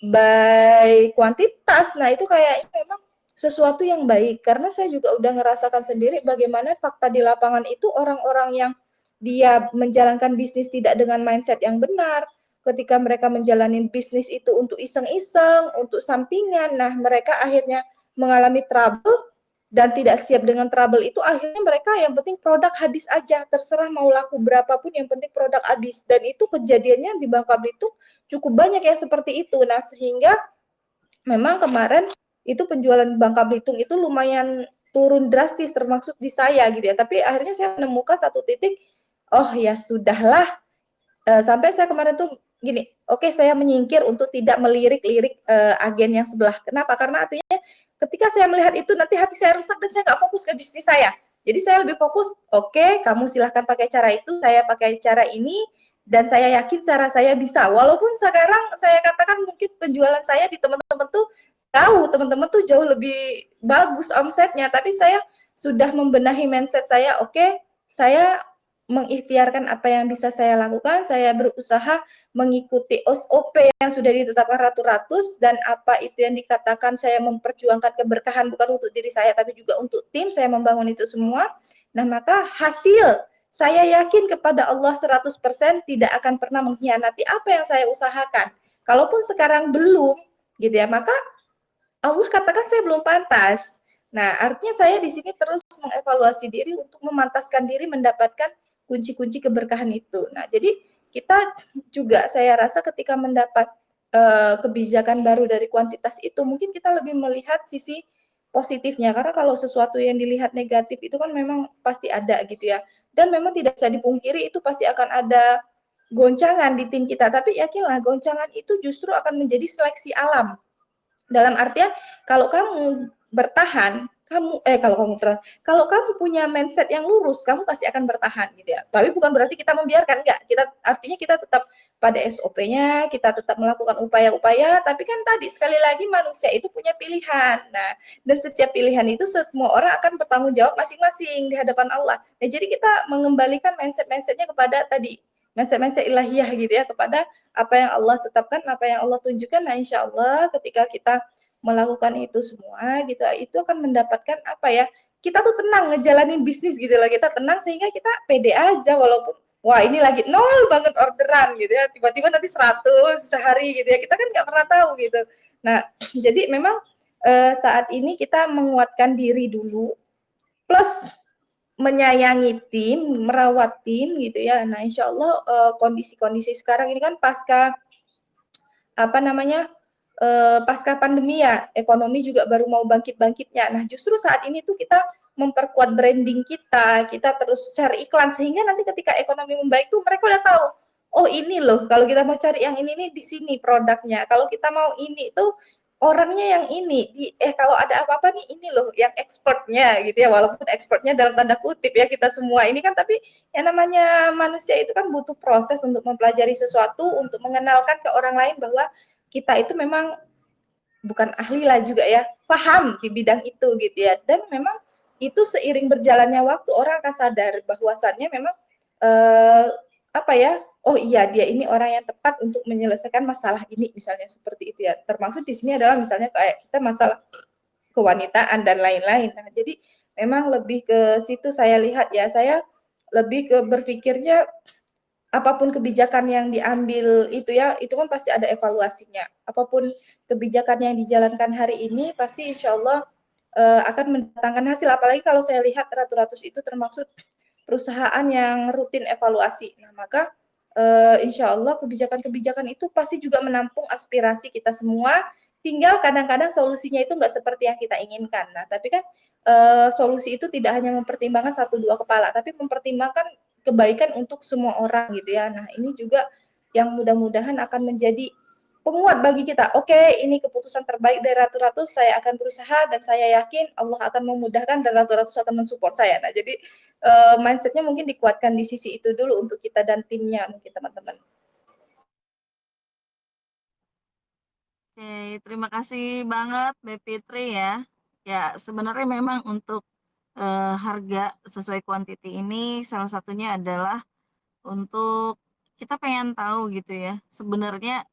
S4: by kuantitas. Nah itu kayaknya memang sesuatu yang baik, karena saya juga udah ngerasakan sendiri bagaimana fakta di lapangan itu orang-orang yang dia menjalankan bisnis tidak dengan mindset yang benar, ketika mereka menjalani bisnis itu untuk iseng-iseng, untuk sampingan, nah mereka akhirnya mengalami trouble dan tidak siap dengan trouble itu, akhirnya mereka yang penting produk habis aja, terserah mau laku berapapun yang penting produk habis. Dan itu kejadiannya di Bangka Belitung cukup banyak yang seperti itu. Nah sehingga memang kemarin itu penjualan Bangka Belitung itu lumayan turun drastis termasuk di saya gitu ya, tapi akhirnya saya menemukan satu titik, oh ya sudahlah, sampai saya kemarin tuh gini, oke saya menyingkir untuk tidak melirik-lirik agen yang sebelah. Kenapa? Karena artinya ketika saya melihat itu nanti hati saya rusak dan saya nggak fokus ke bisnis saya. Jadi saya lebih fokus, oke kamu silahkan pakai cara itu, saya pakai cara ini, dan saya yakin cara saya bisa. Walaupun sekarang saya katakan mungkin penjualan saya di teman-teman tuh teman-teman tuh jauh lebih bagus omsetnya, tapi saya sudah membenahi mindset saya, oke, saya mengikhtiarkan apa yang bisa saya lakukan, saya berusaha mengikuti SOP yang sudah ditetapkan ratus-ratus, dan apa itu yang dikatakan saya memperjuangkan keberkahan bukan untuk diri saya tapi juga untuk tim, saya membangun itu semua. Nah, maka hasil saya yakin kepada Allah 100% tidak akan pernah mengkhianati apa yang saya usahakan. Kalaupun sekarang belum gitu ya, maka Allah katakan saya belum pantas. Nah, artinya saya di sini terus mengevaluasi diri untuk memantaskan diri mendapatkan kunci-kunci keberkahan itu. Nah, jadi kita juga saya rasa ketika mendapat kebijakan baru dari kuantitas itu, mungkin kita lebih melihat sisi positifnya, karena kalau sesuatu yang dilihat negatif itu kan memang pasti ada gitu ya, dan memang tidak bisa dipungkiri itu pasti akan ada goncangan di tim kita, tapi yakinlah goncangan itu justru akan menjadi seleksi alam. Dalam artian kalau kamu bertahan, kalau kamu punya mindset yang lurus, kamu pasti akan bertahan gitu ya. Tapi bukan berarti kita membiarkan, enggak. Artinya kita tetap pada SOP-nya, kita tetap melakukan upaya-upaya, tapi kan tadi sekali lagi manusia itu punya pilihan. Nah, dan setiap pilihan itu semua orang akan bertanggung jawab masing-masing di hadapan Allah. Nah, jadi kita mengembalikan mindset-mindsetnya kepada tadi mindset-mindset ilahiyah gitu ya, kepada apa yang Allah tetapkan, apa yang Allah tunjukkan. Nah, insya Allah ketika kita melakukan itu semua gitu, itu akan mendapatkan apa ya, kita tuh tenang ngejalanin bisnis gitu lah, kita tenang sehingga kita pede aja, walaupun wah ini lagi nol banget orderan gitu ya, tiba-tiba nanti 100 sehari gitu ya, kita kan nggak pernah tahu gitu. Nah jadi memang saat ini kita menguatkan diri dulu, plus menyayangi tim, merawat tim gitu ya. Nah, insya Allah kondisi-kondisi sekarang ini kan pasca apa namanya pasca pandemi ya, ekonomi juga baru mau bangkit-bangkitnya. Nah, justru saat ini tuh kita memperkuat branding kita, kita terus share iklan sehingga nanti ketika ekonomi membaik tuh mereka udah tahu, oh ini loh, kalau kita mau cari yang ini nih di sini produknya. Kalau kita mau ini tuh orangnya yang ini. Kalau ada apa-apa nih ini loh yang expertnya gitu ya, walaupun expertnya dalam tanda kutip ya kita semua ini kan, tapi yang namanya manusia itu kan butuh proses untuk mempelajari sesuatu, untuk mengenalkan ke orang lain bahwa kita itu memang bukan ahli lah juga ya, paham di bidang itu gitu ya. Dan memang itu seiring berjalannya waktu orang akan sadar bahwasannya memang apa ya, oh iya dia ini orang yang tepat untuk menyelesaikan masalah ini misalnya seperti itu ya. Termasuk di sini adalah misalnya kayak kita masalah kewanitaan dan lain-lain. Nah, jadi memang lebih ke situ saya lihat ya, saya lebih ke berpikirnya apapun kebijakan yang diambil itu ya, itu kan pasti ada evaluasinya. Apapun kebijakan yang dijalankan hari ini, pasti insya Allah akan mendatangkan hasil. Apalagi kalau saya lihat Ratu Ratus itu termasuk perusahaan yang rutin evaluasi. Nah, maka insya Allah kebijakan-kebijakan itu pasti juga menampung aspirasi kita semua. Tinggal kadang-kadang solusinya itu nggak seperti yang kita inginkan. Nah, tapi kan solusi itu tidak hanya mempertimbangkan 1-2 kepala, tapi mempertimbangkan kebaikan untuk semua orang gitu ya. Nah, ini juga yang mudah-mudahan akan menjadi penguat bagi kita. Oke, ini keputusan terbaik dari Ratu Ratus, saya akan berusaha dan saya yakin Allah akan memudahkan dan Ratu Ratus akan mensupport saya. Nah, jadi mindsetnya mungkin dikuatkan di sisi itu dulu untuk kita dan timnya mungkin teman-teman.
S1: Oke, terima kasih banget Mbak Fitri ya. Ya, sebenarnya memang untuk harga sesuai quantity ini salah satunya adalah untuk kita pengen tahu gitu ya, sebenarnya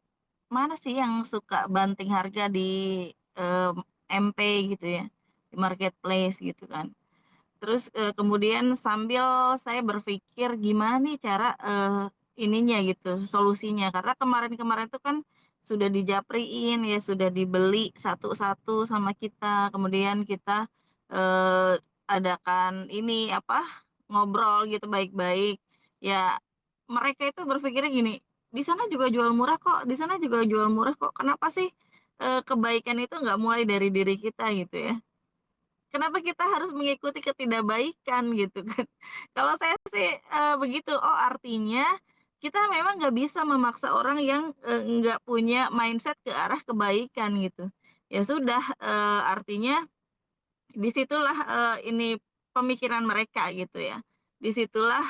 S1: mana sih yang suka banting harga di MP gitu ya, di marketplace gitu kan. Terus kemudian sambil saya berpikir gimana nih cara ininya gitu, solusinya. Karena kemarin-kemarin tuh kan sudah dijapriin ya, sudah dibeli satu-satu sama kita. Kemudian kita adakan ini apa, ngobrol gitu baik-baik. Ya mereka itu berpikirnya gini, di sana juga jual murah kok, di sana juga jual murah kok. Kenapa sih kebaikan itu nggak mulai dari diri kita gitu ya? Kenapa kita harus mengikuti ketidakbaikan gitu kan. Kalau saya sih begitu, oh artinya kita memang nggak bisa memaksa orang yang nggak punya mindset ke arah kebaikan gitu. Ya sudah, artinya disitulah ini pemikiran mereka gitu ya. Disitulah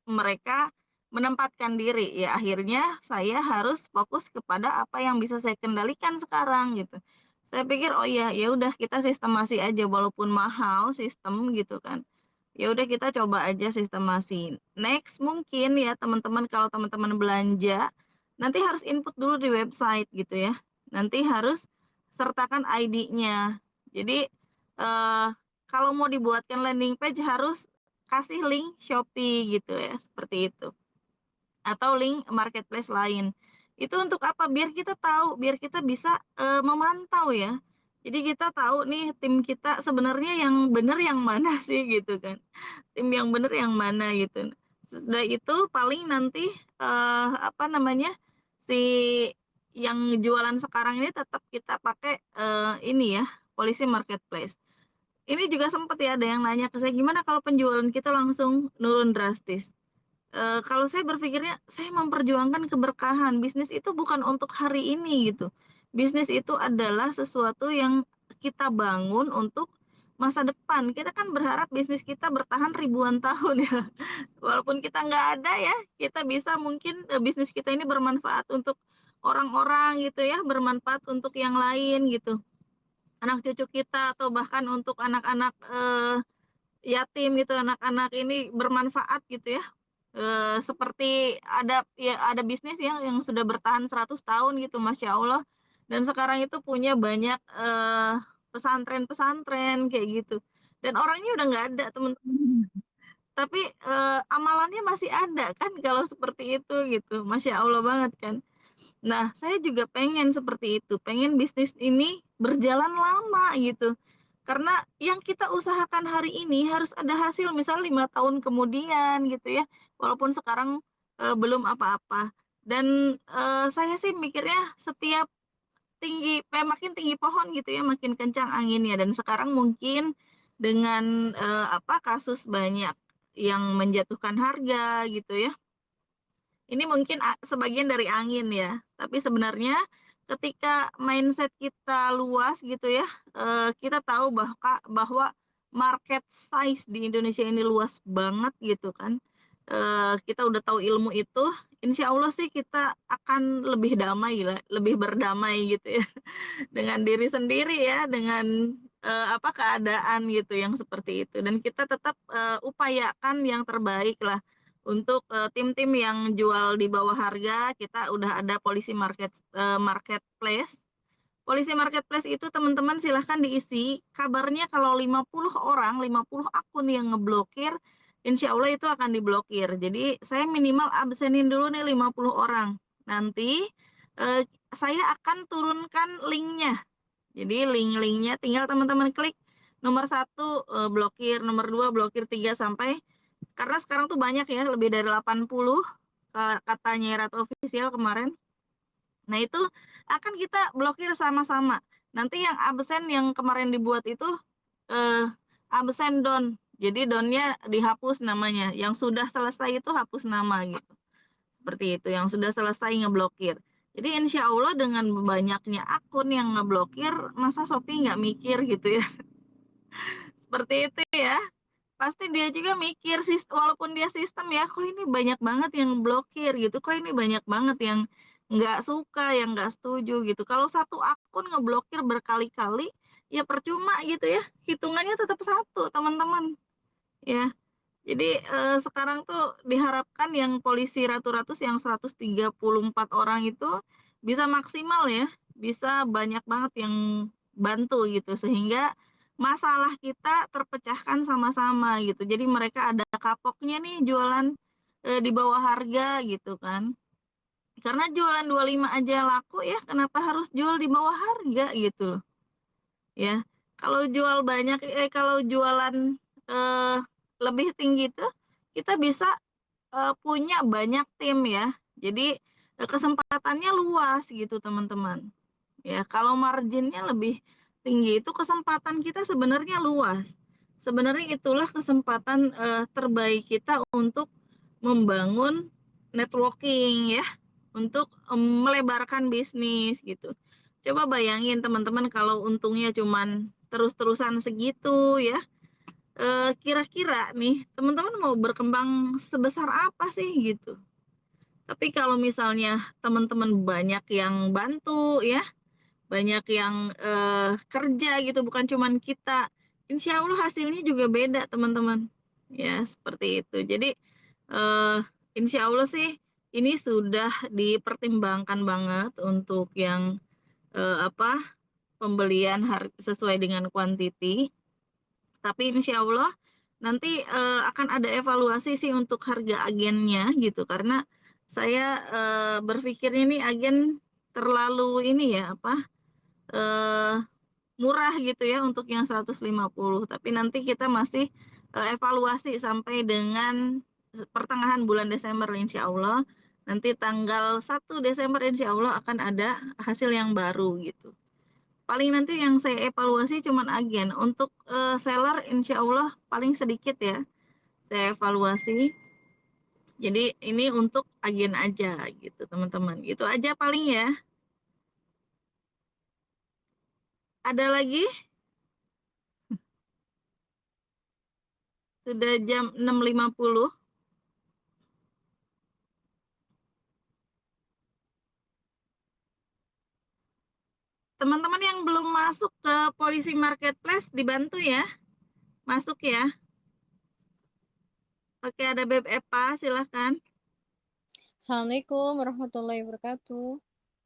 S1: mereka menempatkan diri, ya akhirnya saya harus fokus kepada apa yang bisa saya kendalikan sekarang gitu. Saya pikir, oh ya, ya udah kita sistemasi aja walaupun mahal sistem gitu kan. Ya udah kita coba aja sistemasi. Next mungkin ya teman-teman kalau teman-teman belanja nanti harus input dulu di website gitu ya. Nanti harus sertakan ID-nya. Jadi kalau mau dibuatkan landing page harus kasih link Shopee gitu ya, seperti itu. Atau link marketplace lain. Itu untuk apa? Biar kita tahu, biar kita bisa memantau ya. Jadi kita tahu nih tim kita sebenarnya yang benar yang mana sih gitu kan. Tim yang benar yang mana gitu. Sudah itu paling nanti apa namanya si yang jualan sekarang ini tetap kita pakai ini ya, polisi marketplace. Ini juga sempat ya ada yang nanya ke saya, gimana kalau penjualan kita langsung nurun drastis? Kalau saya berpikirnya, saya memperjuangkan keberkahan. Bisnis itu bukan untuk hari ini gitu. Bisnis itu adalah sesuatu yang kita bangun untuk masa depan. Kita kan berharap bisnis kita bertahan ribuan tahun ya. Walaupun kita nggak ada ya, kita bisa mungkin bisnis kita ini bermanfaat untuk orang-orang gitu ya, bermanfaat untuk yang lain gitu. Anak cucu kita atau bahkan untuk anak-anak yatim gitu, anak-anak ini bermanfaat gitu ya. Seperti ada ya ada bisnis yang sudah bertahan 100 tahun gitu, Masya Allah. Dan sekarang itu punya banyak pesantren-pesantren kayak gitu. Dan orangnya udah nggak ada teman-teman. Tapi amalannya masih ada kan kalau seperti itu gitu. Masya Allah banget kan. Nah, saya juga pengen seperti itu. Pengen bisnis ini berjalan lama gitu. Karena yang kita usahakan hari ini harus ada hasil misal 5 tahun kemudian gitu ya, walaupun sekarang, belum apa-apa. Dan, saya sih mikirnya setiap makin tinggi pohon gitu ya, makin kencang anginnya dan sekarang mungkin dengan, kasus banyak yang menjatuhkan harga gitu ya, ini mungkin sebagian dari angin ya, tapi sebenarnya ketika mindset kita luas gitu ya, kita tahu bahwa market size di Indonesia ini luas banget gitu kan, kita udah tahu ilmu itu, insya Allah sih kita akan lebih damai lah, lebih berdamai gitu ya, dengan diri sendiri ya, dengan, keadaan gitu yang seperti itu dan kita tetap, upayakan yang terbaik lah untuk, tim-tim yang jual di bawah harga, kita udah ada marketplace. Polisi marketplace itu teman-teman silahkan diisi, kabarnya kalau 50 orang, 50 akun yang ngeblokir, insya Allah itu akan diblokir. Jadi saya minimal absenin dulu nih 50 orang. Nanti, saya akan turunkan linknya. Jadi link-linknya tinggal teman-teman klik, nomor 1, blokir, nomor 2 blokir, 3 sampai karena sekarang tuh banyak ya, lebih dari 80, katanya Rat Official kemarin. Nah, itu akan kita blokir sama-sama. Nanti yang absen yang kemarin dibuat itu, absen down. Jadi down-nya dihapus namanya, yang sudah selesai itu hapus nama gitu. Seperti itu, yang sudah selesai ngeblokir. Jadi insya Allah dengan banyaknya akun yang ngeblokir, masa Shopee nggak mikir gitu ya. Seperti itu ya. Pasti dia juga mikir walaupun dia sistem ya, kok ini banyak banget yang blokir gitu, kok ini banyak banget yang nggak suka, yang nggak setuju gitu. Kalau satu akun ngeblokir berkali-kali, ya percuma gitu ya, hitungannya tetap satu teman-teman ya. Jadi sekarang tuh diharapkan yang polisi Ratu-Ratus yang 134 orang itu bisa maksimal ya, bisa banyak banget yang bantu gitu sehingga masalah kita terpecahkan sama-sama gitu. Jadi mereka ada kapoknya nih jualan di bawah harga gitu kan. Karena jualan 25 aja laku ya, kenapa harus jual di bawah harga gitu ya. Kalau jualan eh, lebih tinggi tuh kita bisa punya banyak tim ya. Jadi kesempatannya luas gitu teman-teman. Ya, kalau marginnya lebih tinggi itu kesempatan kita sebenarnya luas. Sebenarnya itulah kesempatan terbaik kita untuk membangun networking ya, untuk melebarkan bisnis gitu. Coba bayangin teman-teman kalau untungnya cuman terus-terusan segitu ya, kira-kira nih teman-teman mau berkembang sebesar apa sih gitu. Tapi kalau misalnya teman-teman banyak yang bantu ya, banyak yang kerja gitu, bukan cuman kita, insya Allah hasilnya juga beda teman-teman. Ya seperti itu. Jadi eh, insya Allah sih ini sudah dipertimbangkan banget untuk yang pembelian sesuai dengan kuantiti. Tapi insya Allah nanti akan ada evaluasi sih untuk harga agennya gitu karena saya berpikir ini agen terlalu ini ya eh, murah gitu ya untuk yang 150 tapi nanti kita masih evaluasi sampai dengan pertengahan bulan Desember insya Allah nanti tanggal 1 Desember insya Allah akan ada hasil yang baru gitu. Paling nanti yang saya evaluasi cuman agen. Untuk seller insya Allah paling sedikit ya saya evaluasi. Jadi ini untuk agen aja gitu teman-teman. Itu aja paling ya. Ada lagi? Sudah jam 6.50. Teman-teman yang belum masuk ke Polisi Marketplace dibantu ya. Masuk ya. Oke, ada Beb Epa, silahkan.
S7: Assalamualaikum warahmatullahi wabarakatuh.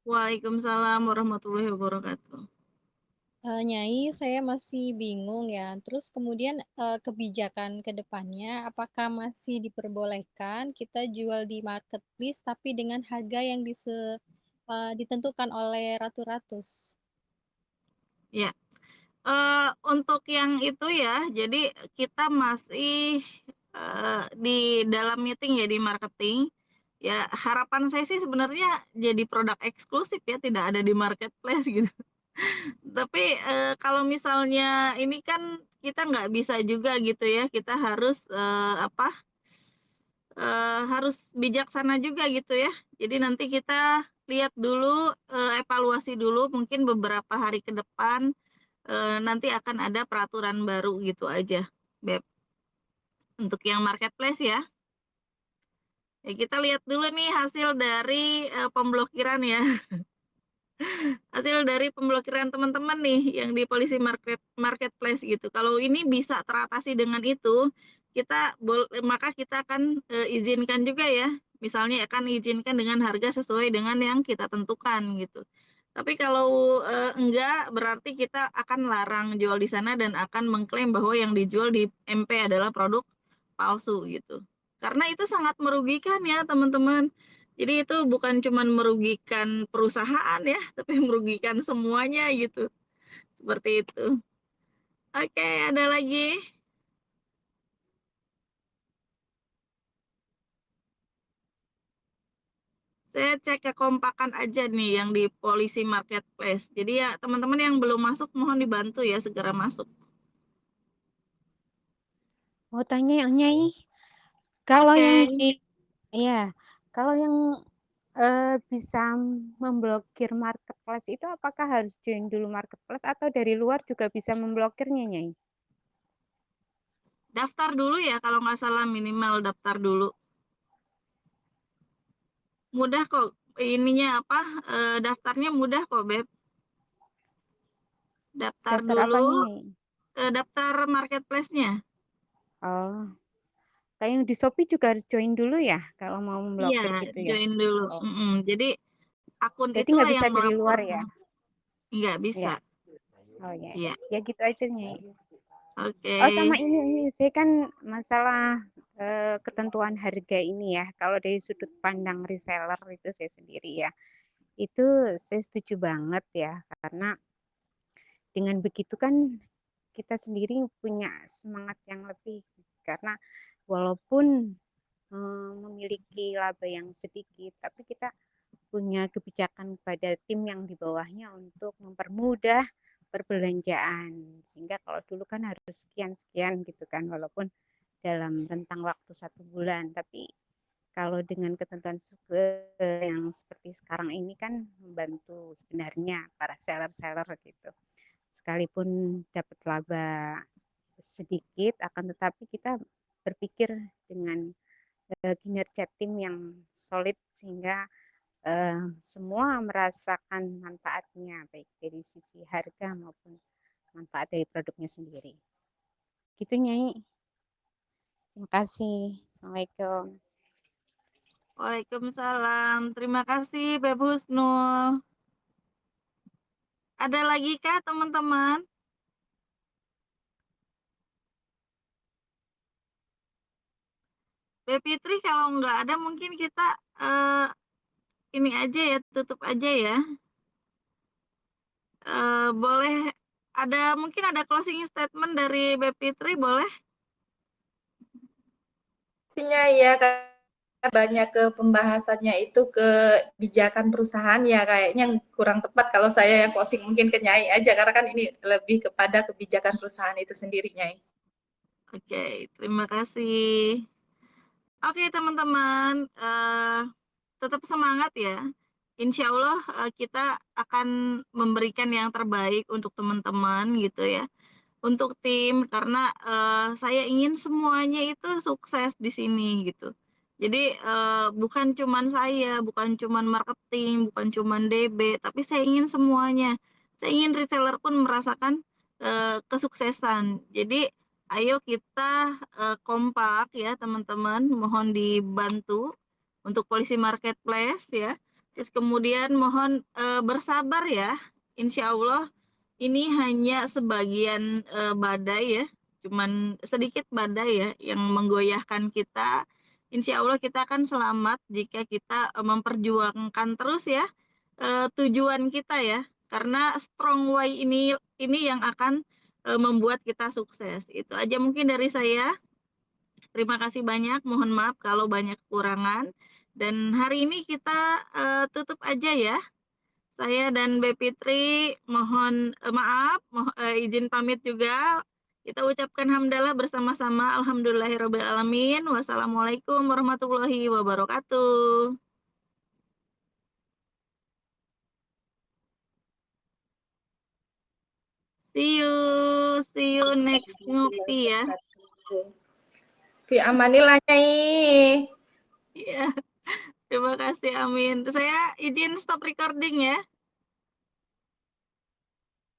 S1: Waalaikumsalam warahmatullahi wabarakatuh.
S7: Nyai, saya masih bingung ya. Terus kemudian kebijakan ke depannya, apakah masih diperbolehkan kita jual di marketplace tapi dengan harga yang ditentukan oleh Ratu-Ratus?
S1: Ya, untuk yang itu ya, jadi kita masih, di dalam meeting ya, di marketing. Ya, harapan saya sih sebenarnya jadi produk eksklusif ya, tidak ada di marketplace gitu. Tapi, kalau misalnya ini kan kita nggak bisa juga gitu ya, kita harus, harus bijaksana juga gitu ya. Jadi nanti kita lihat dulu, evaluasi dulu mungkin beberapa hari ke depan, nanti akan ada peraturan baru gitu aja, Beb, untuk yang marketplace ya. Ya kita lihat dulu nih hasil dari, pemblokiran ya. Hasil dari pemblokiran teman-teman nih yang di polisi marketplace gitu. Kalau ini bisa teratasi dengan itu, maka kita akan, izinkan juga ya. Misalnya akan izinkan dengan harga sesuai dengan yang kita tentukan gitu. Tapi kalau, enggak, berarti kita akan larang jual di sana dan akan mengklaim bahwa yang dijual di MP adalah produk palsu gitu. Karena itu sangat merugikan ya teman-teman. Jadi itu bukan cuman merugikan perusahaan ya, tapi merugikan semuanya gitu, seperti itu. Oke, ada lagi? Saya cek kekompakan aja nih yang di polisi marketplace. Jadi ya teman-teman yang belum masuk mohon dibantu ya segera masuk.
S8: Mau tanya yang Nyai, kalau
S1: Oke.
S8: yang iya, kalau yang bisa memblokir marketplace itu apakah harus join dulu marketplace atau dari luar juga bisa memblokirnya, Nyai?
S1: Daftar dulu ya kalau nggak salah, minimal daftar dulu. Mudah kok ininya daftarnya mudah kok, Beb. Daftar
S8: Daftar
S1: dulu,
S8: apanya, Nyai?
S1: daftar marketplace-nya.
S8: Oh, kayak yang di Shopee juga harus join dulu ya kalau mau
S1: Iya,
S8: memblokir gitu ya?
S1: join dulu.
S8: Oh,
S1: Jadi akun
S8: berarti
S1: itulah
S8: nggak bisa
S1: yang
S8: dari luar
S1: melaporkan.
S8: ya?
S1: Nggak bisa.
S8: Nggak. Oh ya,
S1: Iya.
S8: ya gitu aja, Nyai.
S1: Oke.
S8: Oh, sama ini saya kan masalah ketentuan harga ini ya. Kalau dari sudut pandang reseller itu saya sendiri ya, itu saya setuju banget ya, karena dengan begitu kan kita sendiri punya semangat yang lebih, karena walaupun memiliki laba yang sedikit, tapi kita punya kebijakan pada tim yang di bawahnya untuk mempermudah perbelanjaan. Sehingga kalau dulu kan harus sekian-sekian gitu kan, walaupun dalam rentang waktu 1 bulan. Tapi kalau dengan ketentuan yang seperti sekarang ini kan membantu sebenarnya para seller-seller gitu. Sekalipun dapat laba sedikit, akan tetapi kita berpikir dengan kinerja tim yang solid sehingga semua merasakan manfaatnya baik dari sisi harga maupun manfaat dari produknya sendiri. Gitu, Nyai. Terima kasih. Assalamualaikum.
S1: Waalaikumsalam. Terima kasih, Beb Husnul. Ada lagi kah teman-teman? Beb Fitri kalau nggak ada mungkin kita ini aja ya, tutup aja ya. Boleh mungkin ada closing statement dari Beb Fitri, boleh?
S4: Intinya ya banyak ke pembahasannya itu ke kebijakan perusahaan ya kayaknya kurang tepat kalau saya yang closing mungkin ke Nyai aja karena kan ini lebih kepada kebijakan perusahaan itu sendiri, Nyai.
S1: Oke, terima kasih. Oke teman-teman, tetap semangat ya. Insya Allah kita akan memberikan yang terbaik untuk teman-teman gitu ya. Untuk tim karena saya ingin semuanya itu sukses di sini gitu. Jadi bukan cuman saya, bukan cuman marketing, bukan cuman DB, tapi saya ingin semuanya. Saya ingin reseller pun merasakan kesuksesan. Jadi ayo kita kompak ya teman-teman, mohon dibantu untuk polisi marketplace ya. Terus kemudian mohon bersabar ya. Insya Allah ini hanya sebagian badai ya, cuman sedikit badai ya yang menggoyahkan kita. Insya Allah kita akan selamat jika kita memperjuangkan terus ya tujuan kita ya. karena strong why ini yang akan membuat kita sukses. Itu aja mungkin dari saya. Terima kasih banyak, mohon maaf kalau banyak kekurangan. Dan hari ini kita tutup aja ya. Saya dan Mbak Fitri mohon maaf, izin pamit juga. Kita ucapkan hamdalah bersama-sama. Alhamdulillahirabbil alamin. Wassalamualaikum warahmatullahi wabarakatuh. See you next ngopi ya.
S4: Fi amanillah Nyai.
S1: Iya. Terima kasih, amin. Saya izin stop recording ya.